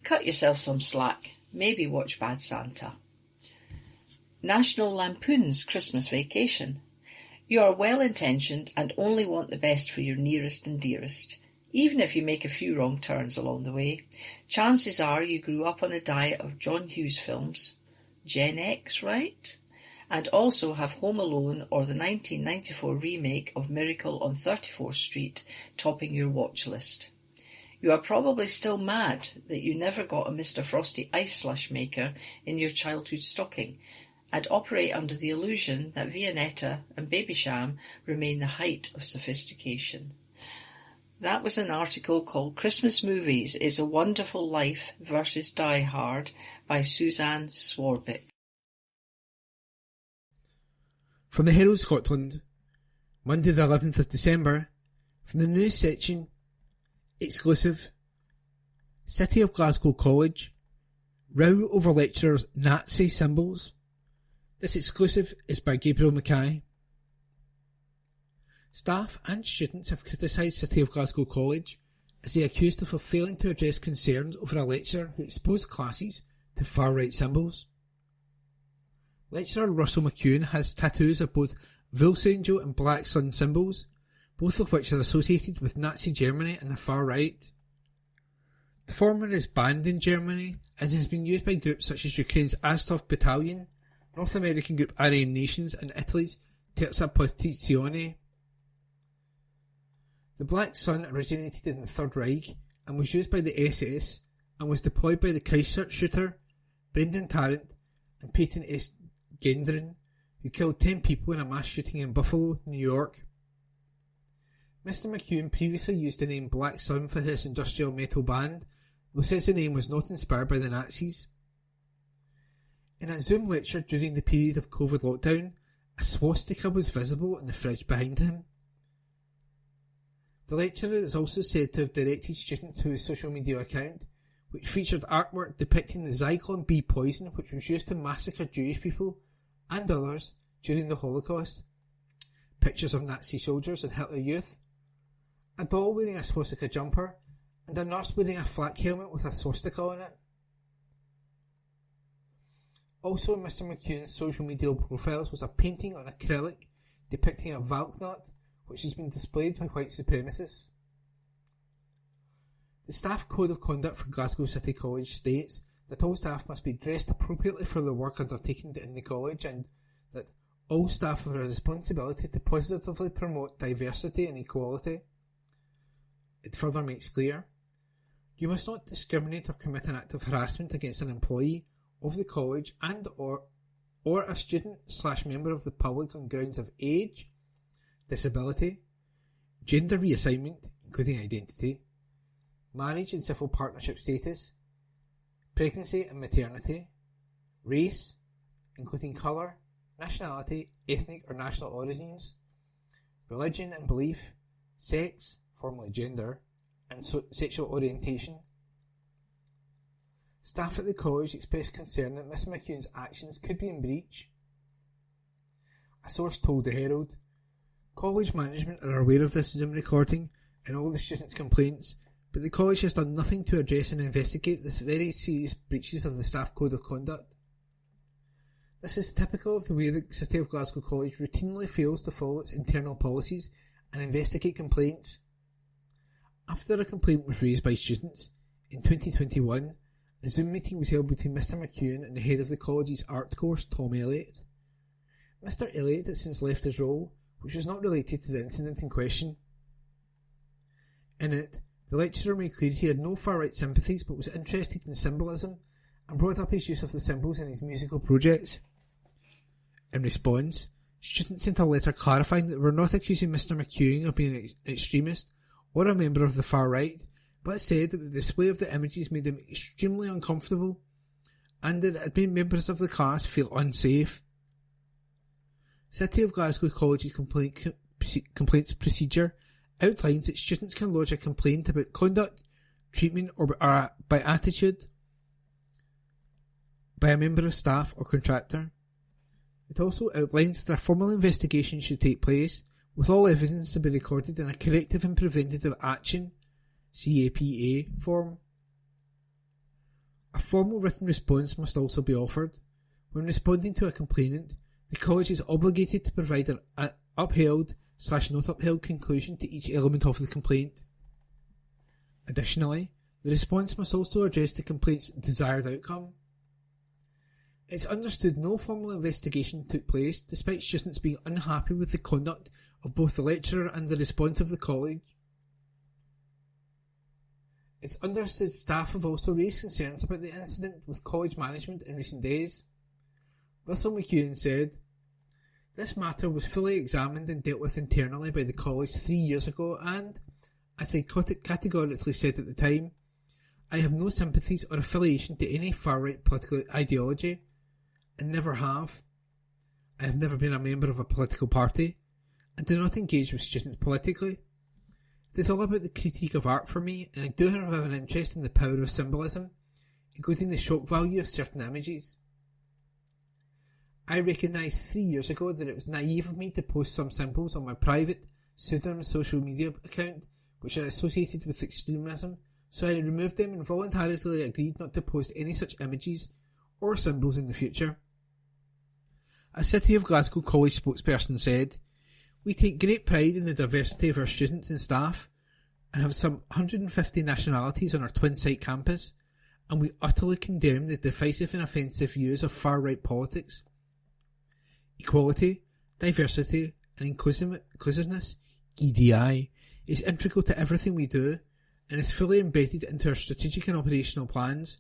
cut yourself some slack. Maybe watch Bad Santa. National Lampoon's Christmas Vacation. You are well-intentioned and only want the best for your nearest and dearest. Even if you make a few wrong turns along the way, chances are you grew up on a diet of John Hughes films, Gen X, right? And also have Home Alone or the 1994 remake of Miracle on 34th Street topping your watch list. You are probably still mad that you never got a Mr. Frosty ice slush maker in your childhood stocking and operate under the illusion that Viennetta and Babycham remain the height of sophistication. That was an article called Christmas Movies It's a Wonderful Life versus Die Hard by Suzanne Swarbrick. From the Herald Scotland, Monday the 11th of December, from the news section, exclusive, City of Glasgow College, row over lecturers' Nazi symbols. This exclusive is by Gabriel Mackay. Staff and students have criticised City of Glasgow College as they accused it of failing to address concerns over a lecturer who exposed classes to far-right symbols. Lecturer Russell McEwen has tattoos of both Wolfsangel and Black Sun symbols, both of which are associated with Nazi Germany and the far right. The former is banned in Germany and has been used by groups such as Ukraine's Azov Battalion, North American group Aryan Nations and Italy's Terza Posizione. The Black Sun originated in the Third Reich and was used by the SS and was deployed by the Christchurch shooter Brendan Tarrant and Peyton S. Gendron, who killed 10 people in a mass shooting in Buffalo, New York. Mr. McEwen previously used the name Black Sun for his industrial metal band, though says the name was not inspired by the Nazis. In a Zoom lecture during the period of COVID lockdown, a swastika was visible in the fridge behind him. The lecturer is also said to have directed students to his social media account, which featured artwork depicting the Zyklon B poison which was used to massacre Jewish people and others during the Holocaust, pictures of Nazi soldiers and Hitler Youth, a doll wearing a swastika jumper, and a nurse wearing a flak helmet with a swastika on it. Also on Mr. McEwen's social media profiles was a painting on acrylic depicting a Valknut, which has been displayed by white supremacists. The Staff Code of Conduct for Glasgow City College states that all staff must be dressed appropriately for the work undertaken in the college and that all staff have a responsibility to positively promote diversity and equality. It further makes clear, you must not discriminate or commit an act of harassment against an employee of the college and or a student/member of the public on grounds of age, disability, gender reassignment, including identity, marriage and civil partnership status, pregnancy and maternity, race, including colour, nationality, ethnic or national origins, religion and belief, sex, formerly gender, and sexual orientation. Staff at the college expressed concern that Mr. McEwen's actions could be in breach. A source told the Herald, college management are aware of this Zoom recording and all the students' complaints, but the college has done nothing to address and investigate this very serious breaches of the Staff Code of Conduct. This is typical of the way the City of Glasgow College routinely fails to follow its internal policies and investigate complaints. After a complaint was raised by students, in 2021, a Zoom meeting was held between Mr. McEwen and the head of the college's art course, Tom Elliott. Mr. Elliott has since left his role, which was not related to the incident in question. In it, the lecturer made clear he had no far-right sympathies but was interested in symbolism and brought up his use of the symbols in his musical projects. In response, students sent a letter clarifying that they were not accusing Mr. McEwing of being an extremist or a member of the far right, but said that the display of the images made them extremely uncomfortable and that it had made members of the class feel unsafe. City of Glasgow College's complaints procedure outlines that students can lodge a complaint about conduct, treatment or by attitude by a member of staff or contractor. It also outlines that a formal investigation should take place, with all evidence to be recorded in a corrective and preventative action (CAPA) form. A formal written response must also be offered. When responding to a complainant, the college is obligated to provide an upheld/not upheld conclusion to each element of the complaint. Additionally, the response must also address the complaint's desired outcome. It's understood no formal investigation took place despite students being unhappy with the conduct of both the lecturer and the response of the college. It's understood staff have also raised concerns about the incident with college management in recent days. Russell McEwen said, "This matter was fully examined and dealt with internally by the college 3 years ago and, as I categorically said at the time, I have no sympathies or affiliation to any far-right political ideology, and never have. I have never been a member of a political party, and do not engage with students politically. It is all about the critique of art for me, and I do have an interest in the power of symbolism, including the shock value of certain images. I recognised 3 years ago that it was naive of me to post some symbols on my private, pseudonym social media account which are associated with extremism, so I removed them and voluntarily agreed not to post any such images or symbols in the future." A City of Glasgow College spokesperson said, "We take great pride in the diversity of our students and staff and have some 150 nationalities on our twin-site campus, and we utterly condemn the divisive and offensive views of far-right politics. Equality, diversity and inclusiveness, EDI, is integral to everything we do and is fully embedded into our strategic and operational plans.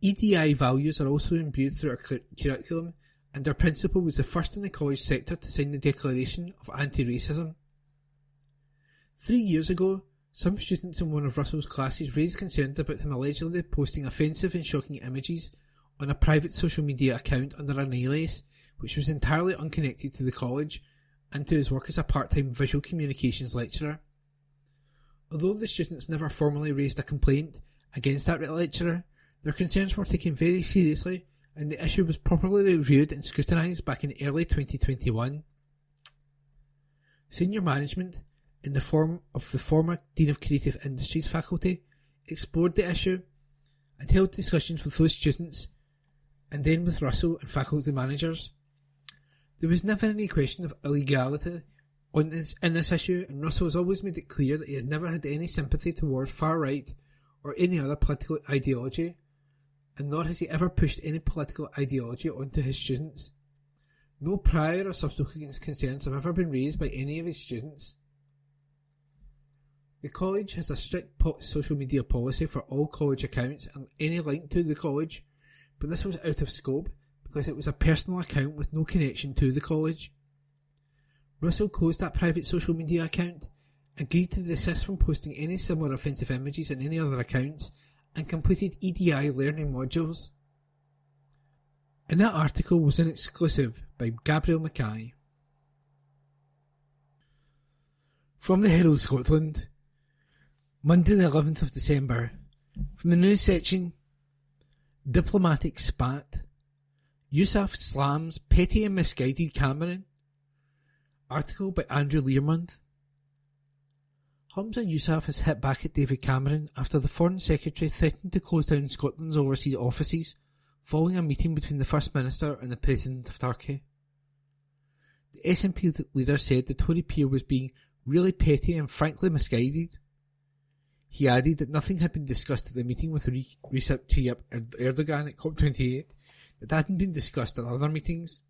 EDI values are also imbued through our curriculum, and our principal was the first in the college sector to sign the Declaration of Anti-Racism. 3 years ago, some students in one of Russell's classes raised concerns about him allegedly posting offensive and shocking images on a private social media account under an alias which was entirely unconnected to the college and to his work as a part-time visual communications lecturer. Although the students never formally raised a complaint against that lecturer, their concerns were taken very seriously and the issue was properly reviewed and scrutinised back in early 2021. Senior management, in the form of the former Dean of Creative Industries faculty, explored the issue and held discussions with those students and then with Russell and faculty managers. There was never any question of illegality in this issue, and Russell has always made it clear that he has never had any sympathy towards far-right or any other political ideology, and nor has he ever pushed any political ideology onto his students. No prior or subsequent concerns have ever been raised by any of his students. The college has a strict social media policy for all college accounts and any link to the college, but this was out of scope because it was a personal account with no connection to the college. Russell closed that private social media account, agreed to desist from posting any similar offensive images on any other accounts, and completed EDI learning modules. And that article was an exclusive by Gabriel Mackay. From the Herald Scotland, Monday the 11th of December. From the news section, Diplomatic Spat. Yousaf slams petty and misguided Cameron. Article by Andrew Learmonth. Hamza Yousaf has hit back at David Cameron after the Foreign Secretary threatened to close down Scotland's overseas offices following a meeting between the First Minister and the President of Turkey. The SNP leader said the Tory peer was being really petty and frankly misguided. He added that nothing had been discussed at the meeting with Recep Tayyip Erdogan at COP28 that hadn't been discussed at other meetings.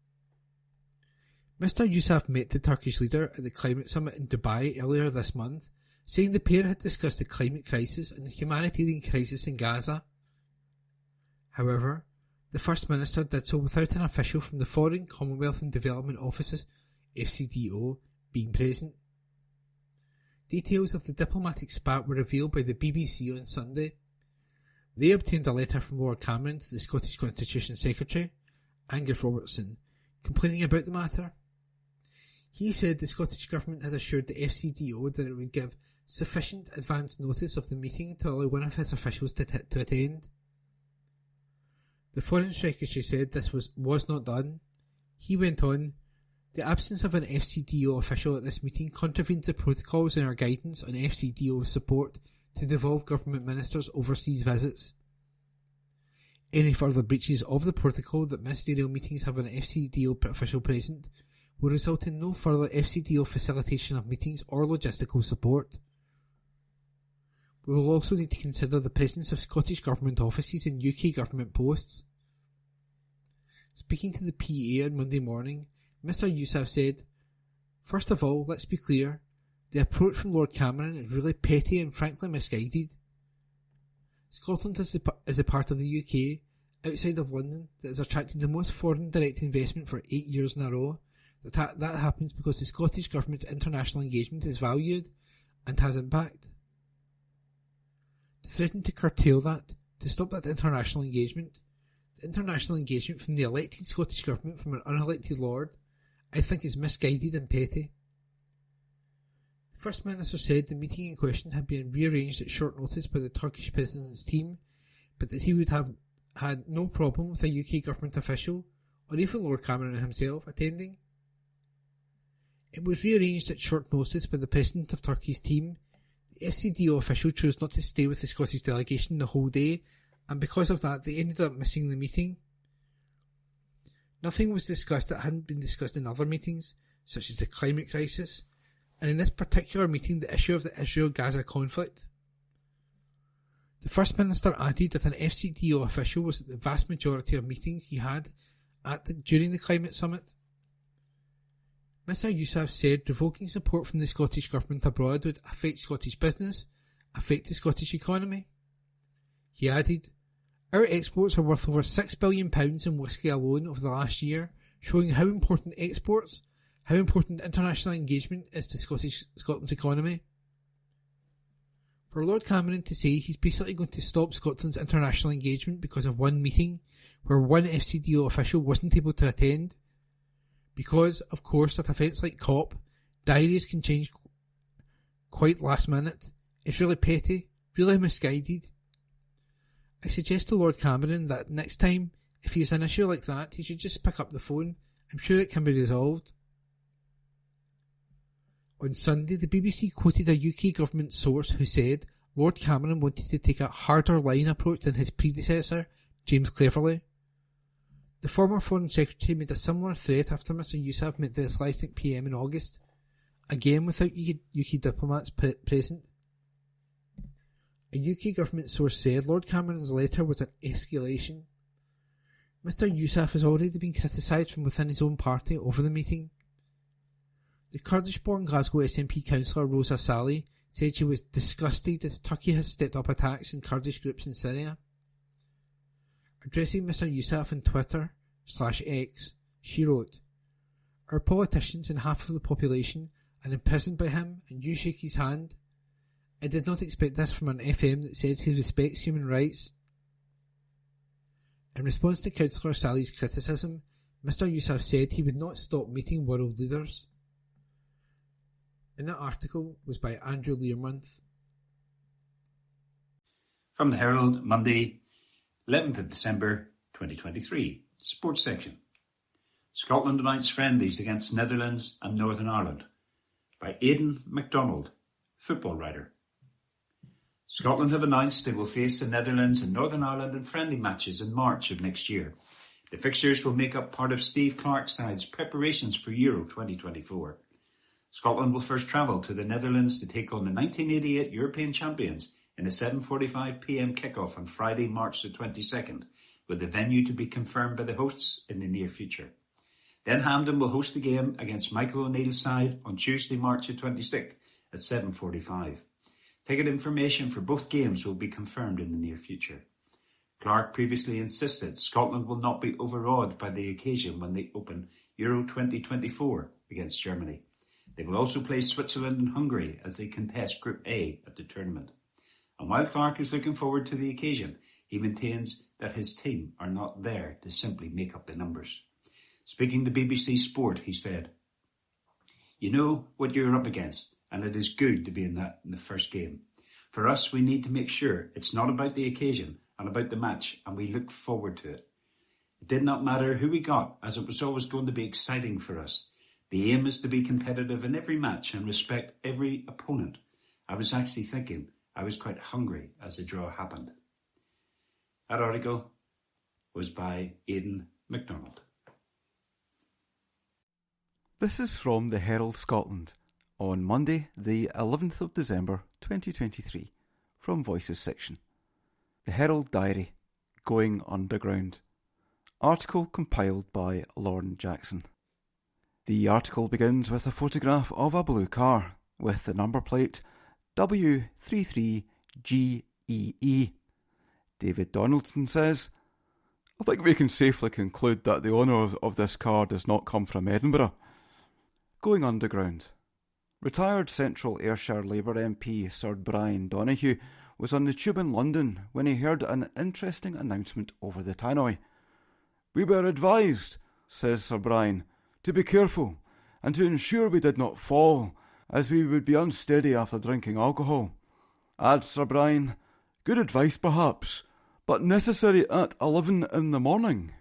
Mr Yousaf met the Turkish leader at the climate summit in Dubai earlier this month saying the pair had discussed the climate crisis and the humanitarian crisis in Gaza. However, the First Minister did so without an official from the Foreign, Commonwealth and Development Offices, FCDO, being present. Details of the diplomatic spat were revealed by the BBC on Sunday. They obtained a letter from Lord Cameron to the Scottish Constitution Secretary, Angus Robertson, complaining about the matter. He said the Scottish Government had assured the FCDO that it would give sufficient advance notice of the meeting to allow one of his officials to attend. The Foreign Secretary said this was not done. He went on, "The absence of an FCDO official at this meeting contravenes the protocols in our guidance on FCDO support to devolve government ministers' overseas visits. Any further breaches of the protocol that ministerial meetings have an FCDO official present will result in no further FCDO facilitation of meetings or logistical support. We will also need to consider the presence of Scottish Government offices in UK Government posts." Speaking to the PA on Monday morning, Mr Yousaf said, "First of all, let's be clear, the approach from Lord Cameron is really petty and frankly misguided. Scotland is a part of the UK, outside of London, that has attracted the most foreign direct investment for 8 years in a row. That happens because the Scottish Government's international engagement is valued and has impact. To threaten to curtail that, to stop that international engagement, the international engagement from the elected Scottish Government from an unelected Lord, I think is misguided and petty." The First Minister said the meeting in question had been rearranged at short notice by the Turkish President's team, but that he would have had no problem with a UK Government official, or even Lord Cameron himself, attending. It was rearranged at short notice by the President of Turkey's team. The FCDO official chose not to stay with the Scottish delegation the whole day, and because of that they ended up missing the meeting. Nothing was discussed that hadn't been discussed in other meetings, such as the climate crisis, and in this particular meeting the issue of the Israel-Gaza conflict. The First Minister added that an FCDO official was at the vast majority of meetings he had during the climate summit. Mr Yousaf said revoking support from the Scottish Government abroad would affect Scottish business, affect the Scottish economy. He added, "Our exports are worth over £6 billion in whisky alone over the last year, showing how important exports, how important international engagement is to Scotland's economy. For Lord Cameron to say he's basically going to stop Scotland's international engagement because of one meeting where one FCDO official wasn't able to attend, because, of course, at events like COP, diaries can change quite last minute, is really petty, really misguided. I suggest to Lord Cameron that next time, if he has an issue like that, he should just pick up the phone. I'm sure it can be resolved." On Sunday, the BBC quoted a UK Government source who said Lord Cameron wanted to take a harder line approach than his predecessor, James Cleverly. The former Foreign Secretary made a similar threat after Mr Yousaf met the Islamic PM in August, again without UK diplomats present. A UK Government source said Lord Cameron's letter was an escalation. Mr Yousaf has already been criticised from within his own party over the meeting. The Kurdish-born Glasgow SNP councillor Rosa Saleh said she was disgusted as Turkey has stepped up attacks on Kurdish groups in Syria. Addressing Mr Yousaf on Twitter/X, she wrote, "Our politicians and half of the population are imprisoned by him, and you shake his hand. I did not expect this from an FM that says he respects human rights." In response to Councillor Sally's criticism, Mr Yousaf said he would not stop meeting world leaders. And that article was by Andrew Learmonth. From the Herald, Monday, 11th of December 2023, Sports section. Scotland announced friendlies against Netherlands and Northern Ireland by Aidan MacDonald, football writer. Scotland have announced they will face the Netherlands and Northern Ireland in friendly matches in March of next year. The fixtures will make up part of Steve Clarke's side's preparations for Euro 2024. Scotland will first travel to the Netherlands to take on the 1988 European champions in a 7:45 p.m. kickoff on Friday, March the 22nd, with the venue to be confirmed by the hosts in the near future. Then Hampden will host the game against Michael O'Neill's side on Tuesday, March the 26th at 7:45. Ticket information for both games will be confirmed in the near future. Clark previously insisted Scotland will not be overawed by the occasion when they open Euro 2024 against Germany. They will also play Switzerland and Hungary as they contest Group A at the tournament. And while Clark is looking forward to the occasion, he maintains that his team are not there to simply make up the numbers. Speaking to BBC Sport, he said, "You know what you're up against, and it is good to be in the first game. For us, we need to make sure it's not about the occasion and about the match, and we look forward to it. It did not matter who we got, as it was always going to be exciting for us. The aim is to be competitive in every match and respect every opponent. I was actually thinking I was quite hungry as the draw happened." That article was by Aidan MacDonald. This is from the Herald Scotland on Monday, the 11th of December 2023, from Voices section. The Herald Diary, Going Underground. Article compiled by Lorne Jackson. The article begins with a photograph of a blue car with the number plate W33GEE. David Donaldson says, "I think we can safely conclude that the owner of this car does not come from Edinburgh." Going underground. Retired Central Ayrshire Labour MP Sir Brian Donoghue was on the tube in London when he heard an interesting announcement over the tannoy. "We were advised," says Sir Brian, "to be careful and to ensure we did not fall, as we would be unsteady after drinking alcohol." Adds Sir Brian, "Good advice perhaps, but necessary at 11 in the morning."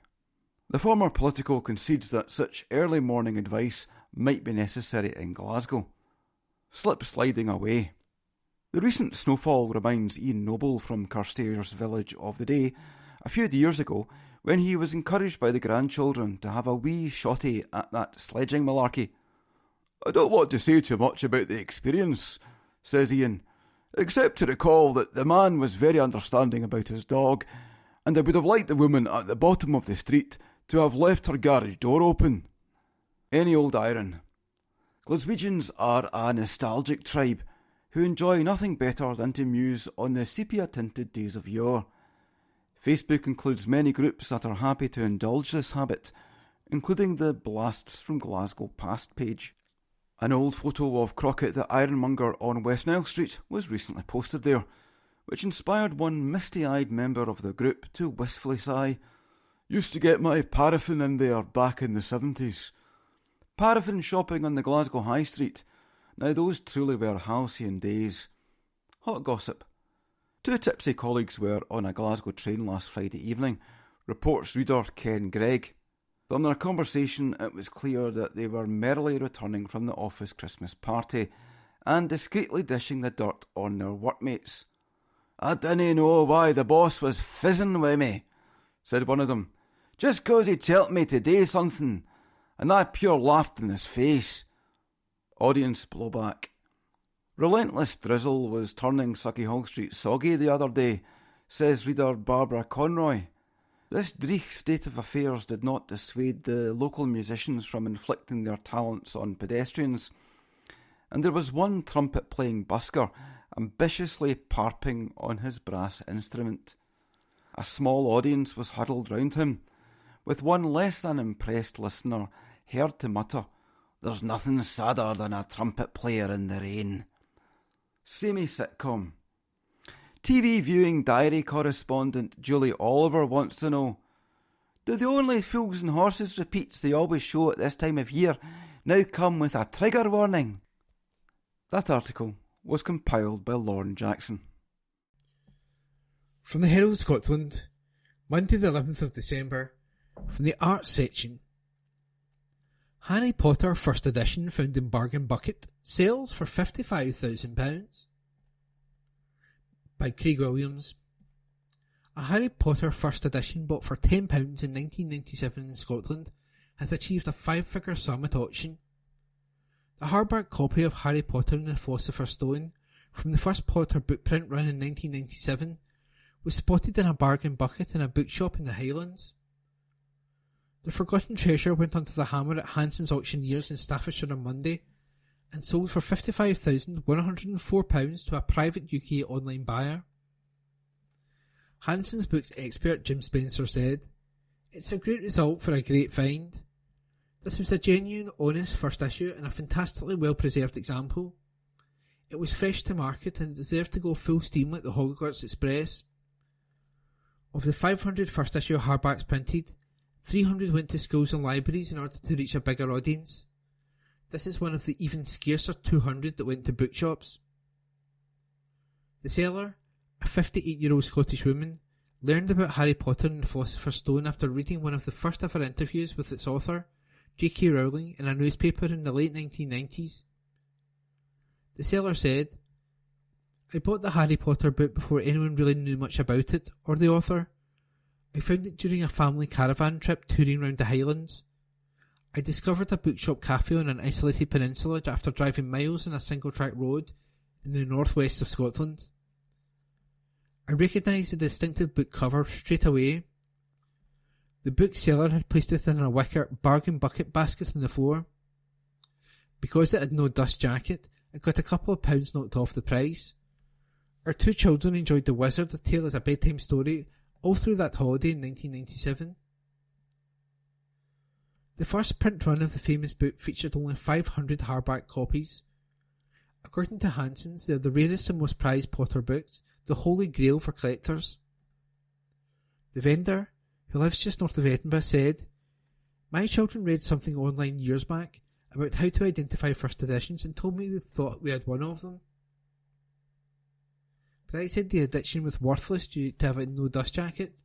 The former political concedes that such early morning advice might be necessary in Glasgow. Slip sliding away. The recent snowfall reminds Ian Noble from Carstairs village of the day a few years ago when he was encouraged by the grandchildren to have a wee shotty at that sledging malarkey. "I don't want to say too much about the experience," says Ian, "except to recall that the man was very understanding about his dog, and I would have liked the woman at the bottom of the street to have left her garage door open." Any old iron. Glaswegians are a nostalgic tribe who enjoy nothing better than to muse on the sepia-tinted days of yore. Facebook includes many groups that are happy to indulge this habit, including the Blasts from Glasgow Past page. An old photo of Crockett the ironmonger on West Nile Street was recently posted there, which inspired one misty-eyed member of the group to wistfully sigh, "Used to get my paraffin in there back in the 70s. Paraffin shopping on the Glasgow High Street. Now those truly were halcyon days." Hot gossip. Two tipsy colleagues were on a Glasgow train last Friday evening, reports reader Ken Gregg. From their conversation it was clear that they were merrily returning from the office Christmas party and discreetly dishing the dirt on their workmates. "I dinna know why the boss was fizzing with me," said one of them. "Just 'cause he telled me to do something, and I pure laughed in his face." Audience blowback. "Relentless drizzle was turning Suckyhall Street soggy the other day," says reader Barbara Conroy. This dreich state of affairs did not dissuade the local musicians from inflicting their talents on pedestrians, and there was one trumpet-playing busker ambitiously parping on his brass instrument. A small audience was huddled round him, with one less than impressed listener heard to mutter, "There's nothing sadder than a trumpet player in the rain." Semi-sitcom. TV viewing diary correspondent Julie Oliver wants to know, "Do the only Fools and Horses repeats they always show at this time of year now come with a trigger warning?" That article was compiled by Lorne Jackson. From the Herald Scotland, Monday the 11th of December, from the Arts section. Harry Potter First Edition found in bargain bucket sells for £55,000. By Craig Williams. A Harry Potter First Edition bought for £10 in 1997 in Scotland has achieved a five-figure sum at auction. The hardback copy of Harry Potter and the Philosopher's Stone from the first Potter book print run in 1997 was spotted in a bargain bucket in a bookshop in the Highlands. The forgotten treasure went onto the hammer at Hanson's auctioneers in Staffordshire on Monday, and sold for £55,104 to a private UK online buyer. Hanson's Books expert Jim Spencer said, "It's a great result for a great find. This was a genuine, honest first issue and a fantastically well-preserved example. It was fresh to market and it deserved to go full steam like the Hogwarts Express. Of the 500 first issue hardbacks printed, 300 went to schools and libraries in order to reach a bigger audience. This is one of the even scarcer 200 that went to bookshops." The seller, a 58-year-old Scottish woman, learned about Harry Potter and the Philosopher's Stone after reading one of the first ever interviews with its author, J.K. Rowling, in a newspaper in the late 1990s. The seller said, "I bought the Harry Potter book before anyone really knew much about it, or the author. I found it during a family caravan trip touring round the Highlands. I discovered a bookshop cafe on an isolated peninsula after driving miles on a single-track road in the northwest of Scotland. I recognised the distinctive book cover straight away. The bookseller had placed it in a wicker bargain bucket basket on the floor. Because it had no dust jacket, it got a couple of pounds knocked off the price. Our two children enjoyed The Wizard tale as a bedtime story all through that holiday in 1997. The first print run of the famous book featured only 500 hardback copies. According to Hanson's, they are the rarest and most prized Potter books, the holy grail for collectors. The vendor, who lives just north of Edinburgh, said, "My children read something online years back about how to identify first editions and told me they thought we had one of them. But I said the edition was worthless due to having no dust jacket.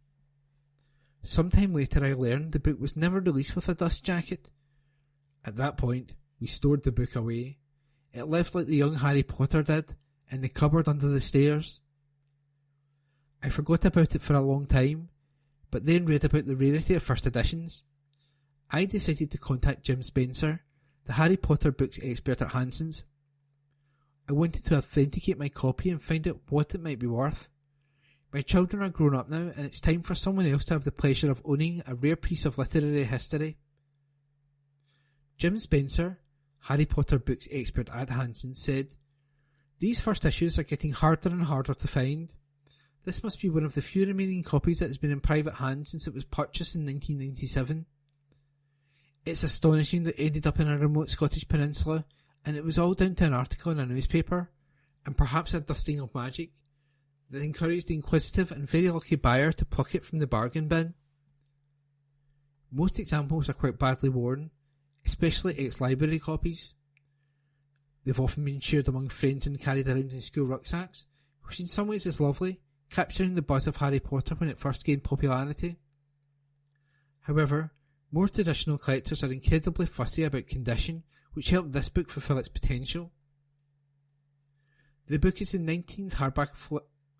Sometime later I learned the book was never released with a dust jacket. At that point, we stored the book away. It lived like the young Harry Potter did, in the cupboard under the stairs. I forgot about it for a long time, but then read about the rarity of first editions. I decided to contact Jim Spencer, the Harry Potter books expert at Hanson's. I wanted to authenticate my copy and find out what it might be worth. My children are grown up now, and it's time for someone else to have the pleasure of owning a rare piece of literary history." Jim Spencer, Harry Potter books expert at Hanson's, said, "These first issues are getting harder and harder to find. This must be one of the few remaining copies that has been in private hands since it was purchased in 1997. It's astonishing that it ended up in a remote Scottish peninsula, and it was all down to an article in a newspaper, and perhaps a dusting of magic, that encouraged the inquisitive and very lucky buyer to pluck it from the bargain bin. Most examples are quite badly worn, especially ex-library copies. They've often been shared among friends and carried around in school rucksacks, which in some ways is lovely, capturing the buzz of Harry Potter when it first gained popularity. However, more traditional collectors are incredibly fussy about condition, which helped this book fulfill its potential. The book is the 19th hardback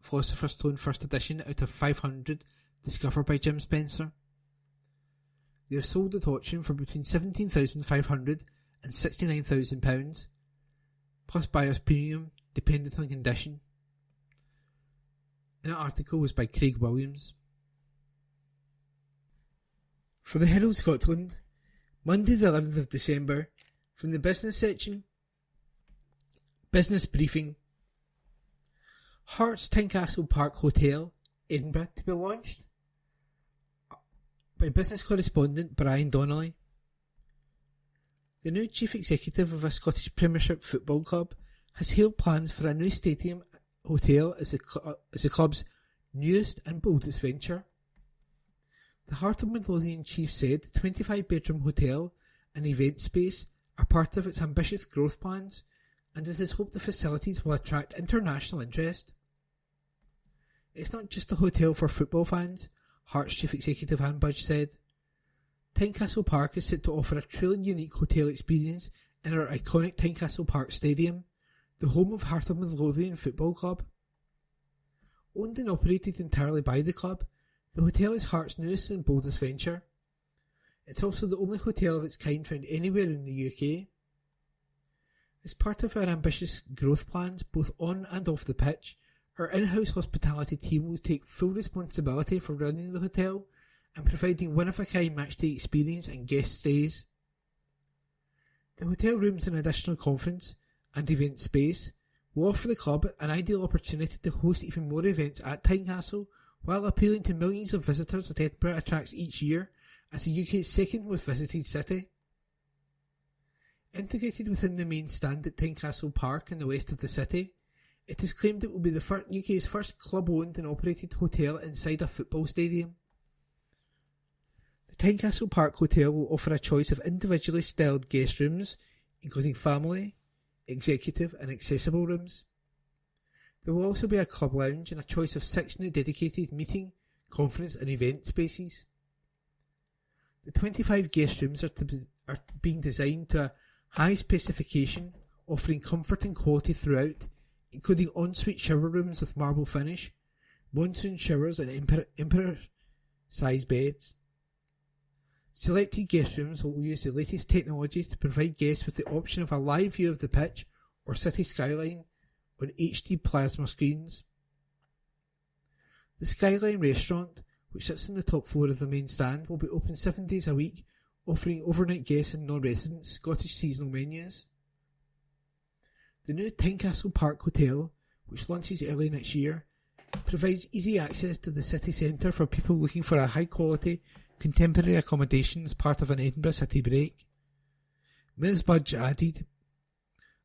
Philosopher's Stone first edition out of 500 discovered by Jim Spencer. They are sold at auction for between £17,500 and £69,000, plus buyer's premium, dependent on condition. An article was by Craig Williams. For the Herald Scotland, Monday the 11th of December, from the business section. Business briefing. Hearts Tynecastle Park Hotel, Edinburgh, to be launched by business correspondent Brian Donnelly. The new chief executive of a Scottish Premiership football club has hailed plans for a new stadium hotel as the club's newest and boldest venture. The Heart of Midlothian chief said the 25-bedroom hotel and event space are part of its ambitious growth plans, and it is hoped the facilities will attract international interest. It's not just a hotel for football fans, Hearts chief executive Anne Budge said. Tynecastle Park is set to offer a truly unique hotel experience in our iconic Tynecastle Park Stadium, the home of Heart of Midlothian Football Club. Owned and operated entirely by the club, the hotel is Heart's newest and boldest venture. It's also the only hotel of its kind found anywhere in the UK. As part of our ambitious growth plans, both on and off the pitch, our in-house hospitality team will take full responsibility for running the hotel and providing one-of-a-kind matchday experience and guest stays. The hotel rooms and additional conference and event space will offer the club an ideal opportunity to host even more events at Tynecastle, while appealing to millions of visitors that Edinburgh attracts each year as the UK's second most visited city. Integrated within the main stand at Tynecastle Park in the west of the city, it is claimed it will be the UK's first club-owned and operated hotel inside a football stadium. The Tynecastle Park Hotel will offer a choice of individually styled guest rooms, including family, executive and accessible rooms. There will also be a club lounge and a choice of 6 new dedicated meeting, conference and event spaces. The 25 guest rooms are being designed to a high specification, offering comfort and quality throughout, including ensuite shower rooms with marble finish, monsoon showers and emperor-sized beds. Selected guest rooms will use the latest technology to provide guests with the option of a live view of the pitch or city skyline on HD plasma screens. The Skyline restaurant, which sits on the top floor of the main stand, will be open 7 days a week, offering overnight guests and non-residents Scottish seasonal menus. The new Tynecastle Park Hotel, which launches early next year, provides easy access to the city centre for people looking for a high-quality, contemporary accommodation as part of an Edinburgh city break. Ms Budge added,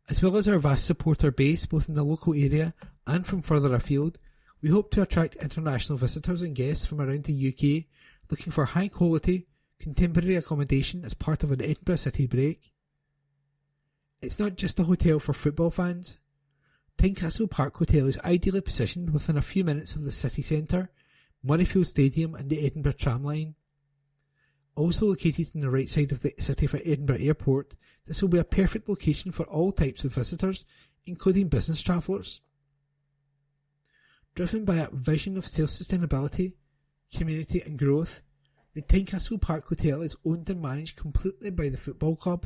"As well as our vast supporter base both in the local area and from further afield, we hope to attract international visitors and guests from around the UK looking for high-quality, contemporary accommodation as part of an Edinburgh city break. It's not just a hotel for football fans. Tynecastle Park Hotel is ideally positioned within a few minutes of the city centre, Murrayfield Stadium and the Edinburgh tram line. Also located on the right side of the city for Edinburgh Airport, this will be a perfect location for all types of visitors, including business travellers." Driven by a vision of self-sustainability, community and growth, the Tynecastle Park Hotel is owned and managed completely by the football club.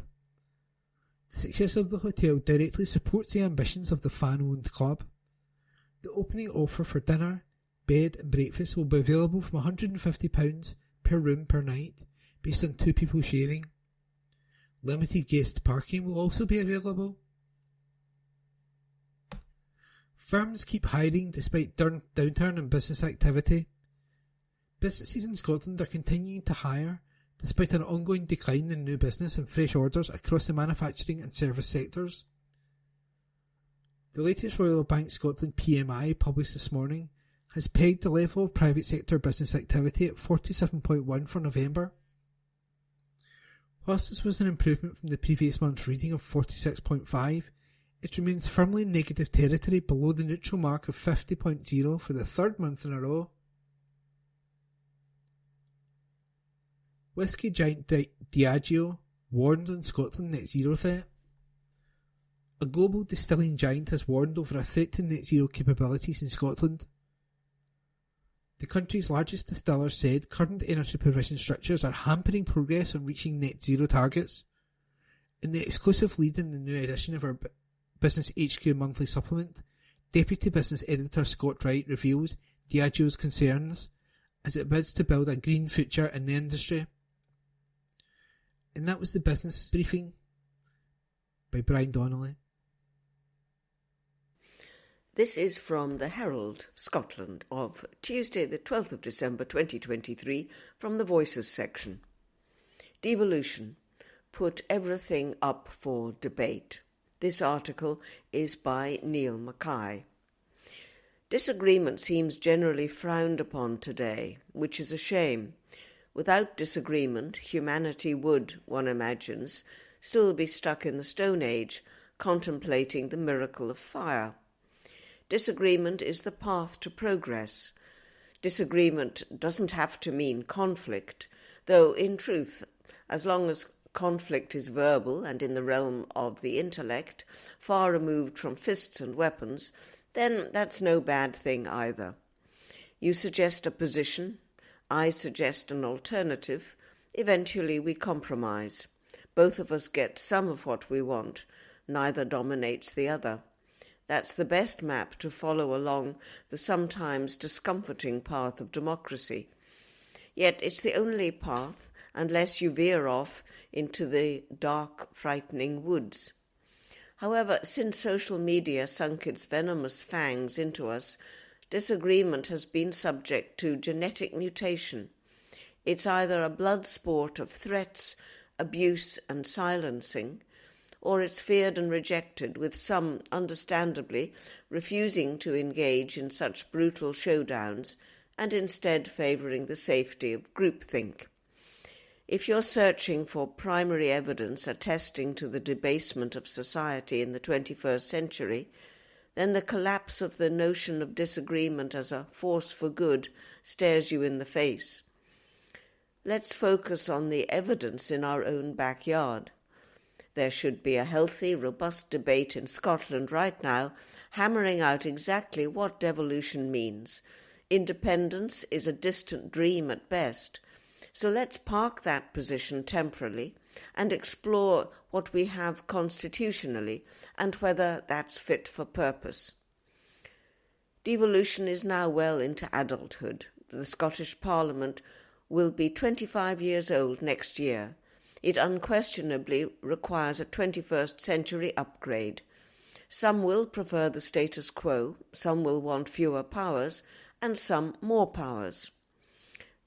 The success of the hotel directly supports the ambitions of the fan-owned club. The opening offer for dinner, bed and breakfast will be available from £150 per room per night, based on 2 people sharing. Limited guest parking will also be available. Firms keep hiring despite downturn in business activity. Businesses in Scotland are continuing to hire despite an ongoing decline in new business and fresh orders across the manufacturing and service sectors. The latest Royal Bank Scotland PMI published this morning has pegged the level of private sector business activity at 47.1 for November. Whilst this was an improvement from the previous month's reading of 46.5, it remains firmly in negative territory below the neutral mark of 50.0 for the 3rd month in a row. Whisky giant Diageo warned on Scotland net zero threat. A global distilling giant has warned over a threat to net zero capabilities in Scotland. The country's largest distiller said current energy provision structures are hampering progress on reaching net zero targets. In the exclusive lead in the new edition of our Business HQ monthly supplement, Deputy Business Editor Scott Wright reveals Diageo's concerns as it bids to build a green future in the industry. And that was the business briefing by Brian Donnelly. This is from the Herald Scotland of Tuesday the 12th of December 2023 from the Voices section. Devolution. Put everything up for debate. This article is by Neil Mackay. Disagreement seems generally frowned upon today, which is a shame. Without disagreement, humanity would, one imagines, still be stuck in the Stone Age, contemplating the miracle of fire. Disagreement is the path to progress. Disagreement doesn't have to mean conflict, though in truth, as long as conflict is verbal and in the realm of the intellect, far removed from fists and weapons, then that's no bad thing either. You suggest a position, I suggest an alternative, eventually we compromise. Both of us get some of what we want, neither dominates the other. That's the best map to follow along the sometimes discomforting path of democracy. Yet it's the only path, unless you veer off into the dark, frightening woods. However, since social media sunk its venomous fangs into us, disagreement has been subject to genetic mutation. It's either a blood sport of threats, abuse and silencing, or it's feared and rejected, with some, understandably, refusing to engage in such brutal showdowns and instead favouring the safety of groupthink. If you're searching for primary evidence attesting to the debasement of society in the 21st century, then the collapse of the notion of disagreement as a force for good stares you in the face. Let's focus on the evidence in our own backyard. There should be a healthy, robust debate in Scotland right now, hammering out exactly what devolution means. Independence is a distant dream at best. So let's park that position temporarily and explore what we have constitutionally and whether that's fit for purpose. Devolution is now well into adulthood. The Scottish Parliament will be 25 years old next year. It unquestionably requires a 21st century upgrade. Some will prefer the status quo, some will want fewer powers, and some more powers.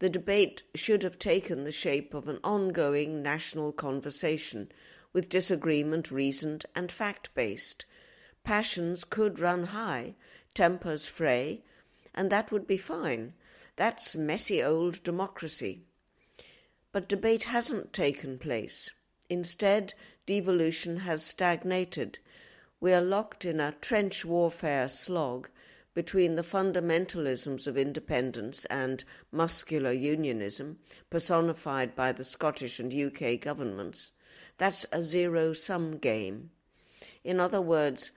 The debate should have taken the shape of an ongoing national conversation, with disagreement reasoned and fact-based. Passions could run high, tempers fray, and that would be fine. That's messy old democracy. But debate hasn't taken place. Instead, devolution has stagnated. We are locked in a trench warfare slog between the fundamentalisms of independence and muscular unionism, personified by the Scottish and UK governments. That's a zero-sum game. In other words,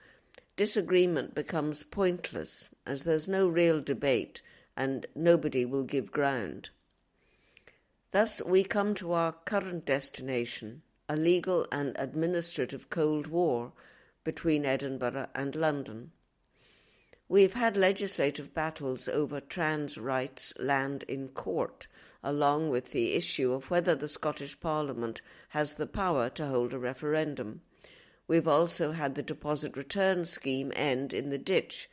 disagreement becomes pointless, as there's no real debate and nobody will give ground. Thus we come to our current destination, a legal and administrative Cold War between Edinburgh and London. We've had legislative battles over trans rights land in court, along with the issue of whether the Scottish Parliament has the power to hold a referendum. We've also had the deposit return scheme end in the ditch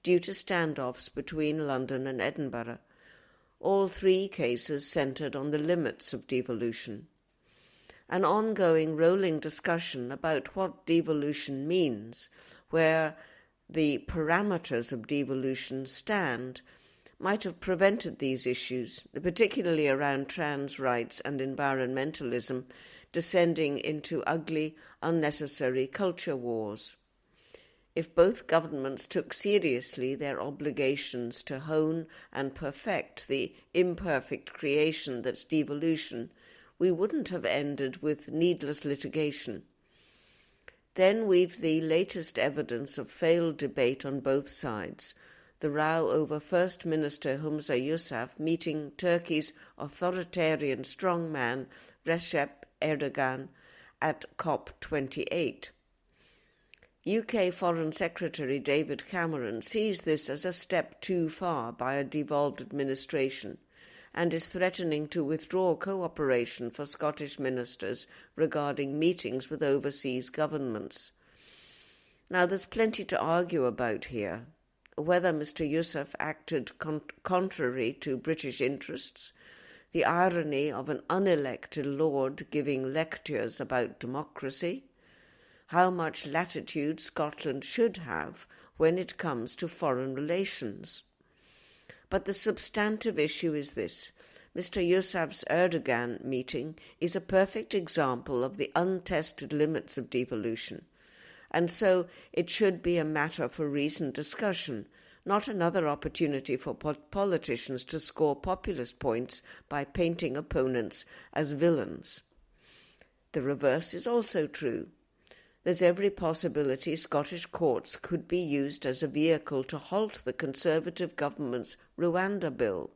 due to standoffs between London and Edinburgh. All three cases centred on the limits of devolution. An ongoing rolling discussion about what devolution means, where the parameters of devolution stand, might have prevented these issues, particularly around trans rights and environmentalism, descending into ugly, unnecessary culture wars. If both governments took seriously their obligations to hone and perfect the imperfect creation that's devolution, we wouldn't have ended with needless litigation. Then we've the latest evidence of failed debate on both sides, the row over First Minister Humza Yousaf meeting Turkey's authoritarian strongman Recep Erdogan at COP28. UK Foreign Secretary David Cameron sees this as a step too far by a devolved administration and is threatening to withdraw cooperation for Scottish ministers regarding meetings with overseas governments. Now, there's plenty to argue about here. Whether Mr Yousaf acted contrary to British interests, the irony of an unelected lord giving lectures about democracy, how much latitude Scotland should have when it comes to foreign relations. But the substantive issue is this. Mr Yousaf's Erdogan meeting is a perfect example of the untested limits of devolution, and so it should be a matter for reasoned discussion, not another opportunity for politicians to score populist points by painting opponents as villains. The reverse is also true. There's every possibility Scottish courts could be used as a vehicle to halt the Conservative government's Rwanda bill.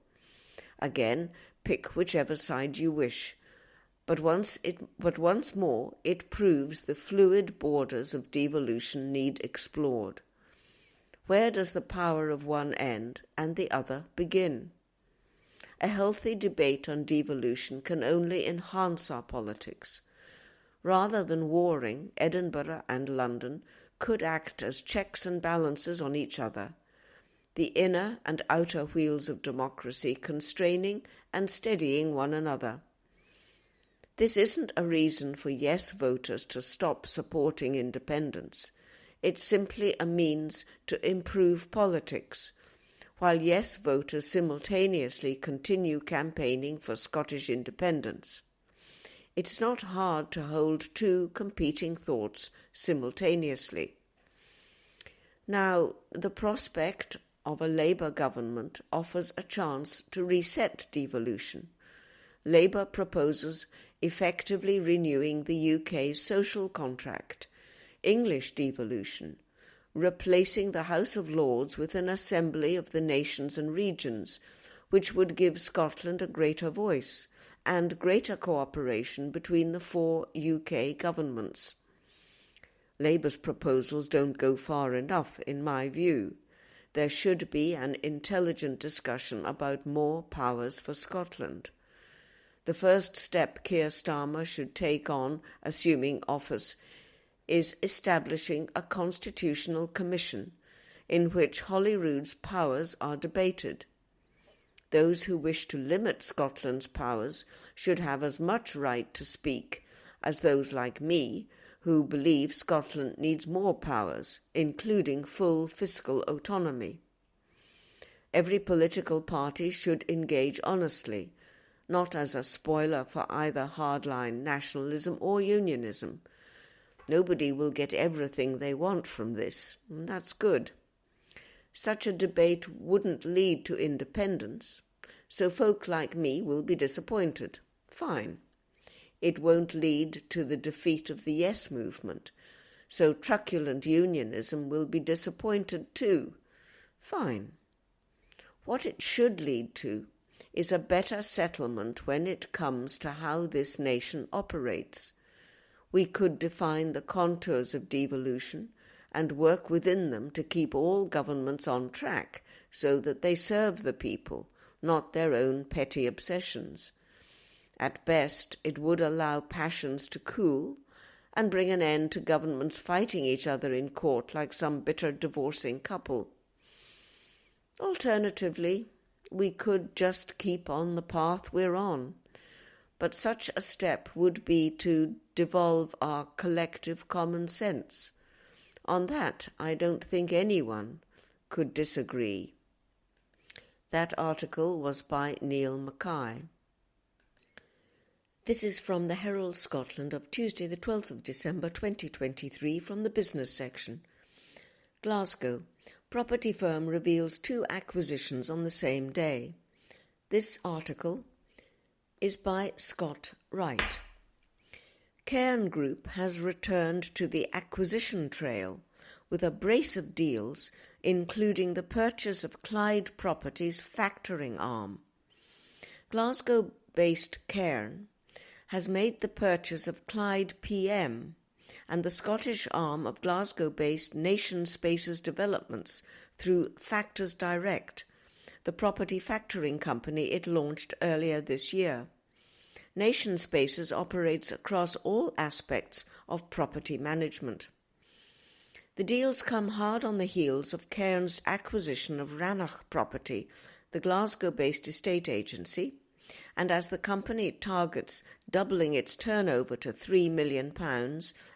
Again, pick whichever side you wish. But once more, it proves the fluid borders of devolution need explored. Where does the power of one end and the other begin? A healthy debate on devolution can only enhance our politics. Rather than warring, Edinburgh and London could act as checks and balances on each other, the inner and outer wheels of democracy constraining and steadying one another. This isn't a reason for yes voters to stop supporting independence. It's simply a means to improve politics, while yes voters simultaneously continue campaigning for Scottish independence. It's not hard to hold two competing thoughts simultaneously. Now, the prospect of a Labour government offers a chance to reset devolution. Labour proposes effectively renewing the UK's social contract, English devolution, replacing the House of Lords with an assembly of the nations and regions, which would give Scotland a greater voice and greater cooperation between the four UK governments. Labour's proposals don't go far enough, in my view. There should be an intelligent discussion about more powers for Scotland. The first step Keir Starmer should take on, assuming office, is establishing a constitutional commission in which Holyrood's powers are debated. Those who wish to limit Scotland's powers should have as much right to speak as those like me who believe Scotland needs more powers, including full fiscal autonomy. Every political party should engage honestly, not as a spoiler for either hardline nationalism or unionism. Nobody will get everything they want from this, and that's good. Such a debate wouldn't lead to independence, so folk like me will be disappointed. Fine. It won't lead to the defeat of the Yes movement, so truculent unionism will be disappointed too. Fine. What it should lead to is a better settlement when it comes to how this nation operates. We could define the contours of devolution and work within them to keep all governments on track so that they serve the people, not their own petty obsessions. At best, it would allow passions to cool and bring an end to governments fighting each other in court like some bitter divorcing couple. Alternatively, we could just keep on the path we're on, but such a step would be to devolve our collective common sense. On that, I don't think anyone could disagree. That article was by Neil Mackay. This is from the Herald Scotland of Tuesday the 12th of December 2023 from the business section. Glasgow. Property firm reveals 2 acquisitions on the same day. This article is by Scott Wright. Cairn Group has returned to the acquisition trail with a brace of deals, including the purchase of Clyde Properties' factoring arm. Glasgow-based Cairn has made the purchase of Clyde PM and the Scottish arm of Glasgow-based Nation Spaces Developments through Factors Direct, the property factoring company it launched earlier this year. Nation Spaces operates across all aspects of property management. The deals come hard on the heels of Cairn's acquisition of Rannoch Property, the Glasgow-based estate agency, and as the company targets doubling its turnover to £3 million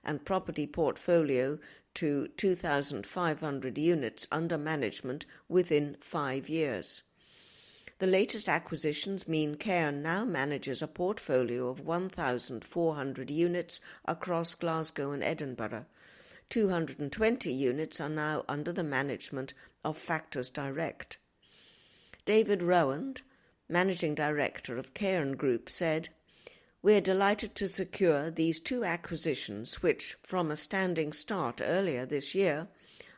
and property portfolio to 2,500 units under management within 5 years. The latest acquisitions mean Cairn now manages a portfolio of 1,400 units across Glasgow and Edinburgh. 220 units are now under the management of Factors Direct. David Rowand, Managing Director of Cairn Group, said, "We're delighted to secure these 2 acquisitions which, from a standing start earlier this year,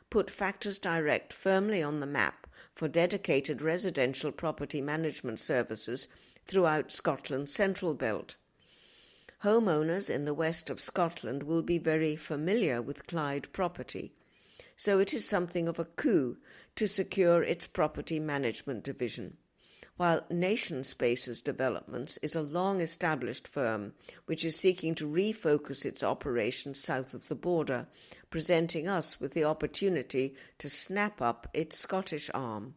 put Factors Direct firmly on the map for dedicated residential property management services throughout Scotland's central belt. Homeowners in the west of Scotland will be very familiar with Clyde Property, so it is something of a coup to secure its property management division. while Nation Spaces Developments is a long-established firm which is seeking to refocus its operations south of the border, presenting us with the opportunity to snap up its Scottish arm.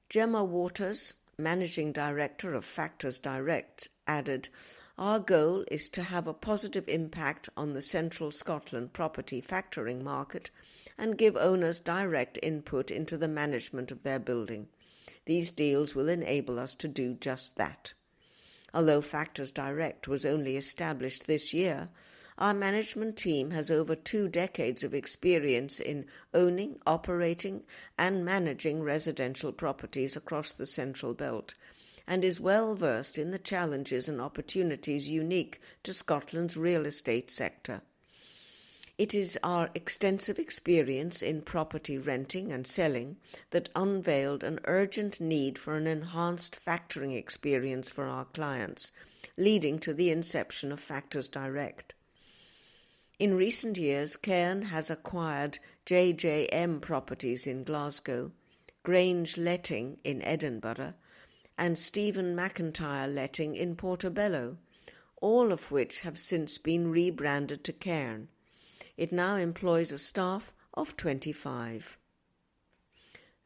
Gemma Waters, Managing Director of Factors Direct, added, "Our goal is to have a positive impact on the central Scotland property factoring market and give owners direct input into the management of their building. These deals will enable us to do just that." Although Factors Direct was only established this year, our management team has over 2 decades of experience in owning, operating and managing residential properties across the Central Belt, and is well versed in the challenges and opportunities unique to Scotland's real estate sector. It is our extensive experience in property renting and selling that unveiled an urgent need for an enhanced factoring experience for our clients, leading to the inception of Factors Direct. In recent years, Cairn has acquired JJM Properties in Glasgow, Grange Letting in Edinburgh, and Stephen McIntyre Letting in Portobello, all of which have since been rebranded to Cairn. It now employs a staff of 25.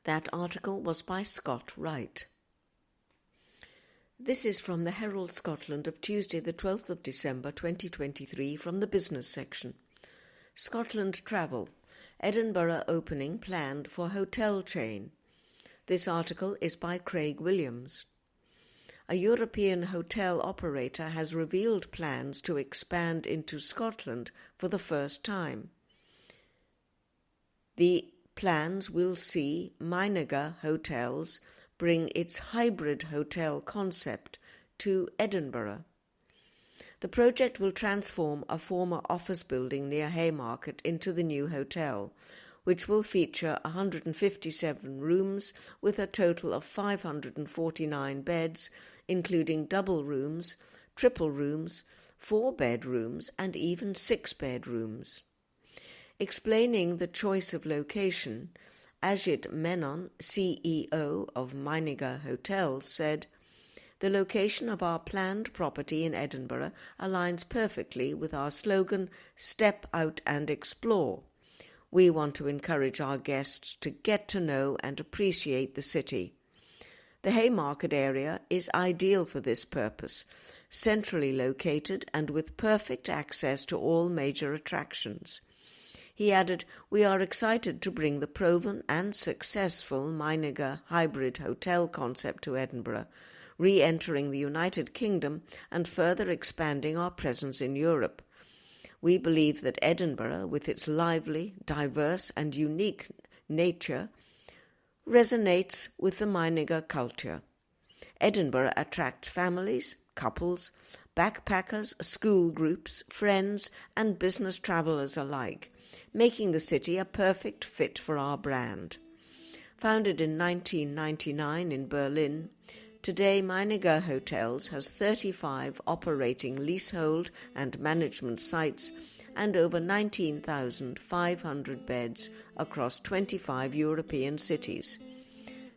That article was by Scott Wright. This is from the Herald Scotland of Tuesday the 12th of December 2023 from the business section. Scotland Travel. Edinburgh opening planned for hotel chain. This article is by Craig Williams. A European hotel operator has revealed plans to expand into Scotland for the first time. The plans will see Meininger Hotels bring its hybrid hotel concept to Edinburgh. The project will transform a former office building near Haymarket into the new hotel, which will feature 157 rooms with a total of 549 beds, including double rooms, triple rooms, 4 bedrooms and even 6 bedrooms. Explaining the choice of location, Ajit Menon, CEO of Meininger Hotels, said, "The location of our planned property in Edinburgh aligns perfectly with our slogan, Step Out and Explore. We want to encourage our guests to get to know and appreciate the city. The Haymarket area is ideal for this purpose, centrally located and with perfect access to all major attractions." He added, "We are excited to bring the proven and successful Meininger hybrid hotel concept to Edinburgh, re-entering the United Kingdom and further expanding our presence in Europe. We believe that Edinburgh, with its lively, diverse and unique nature, resonates with the Meininger culture. Edinburgh attracts families, couples, backpackers, school groups, friends and business travellers alike, making the city a perfect fit for our brand. Founded in 1999 in Berlin, today Meininger Hotels has 35 operating leasehold and management sites and over 19,500 beds across 25 European cities.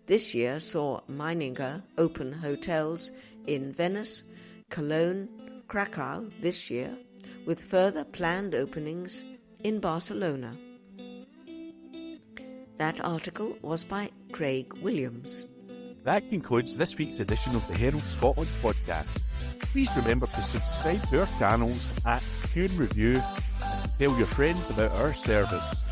This year saw Meininger open hotels in Venice, Cologne, Krakow this year, with further planned openings in Barcelona. That article was by Craig Williams. That concludes this week's edition of the Herald Scotland podcast. Please remember to subscribe to our channels at Tune Review and tell your friends about our service.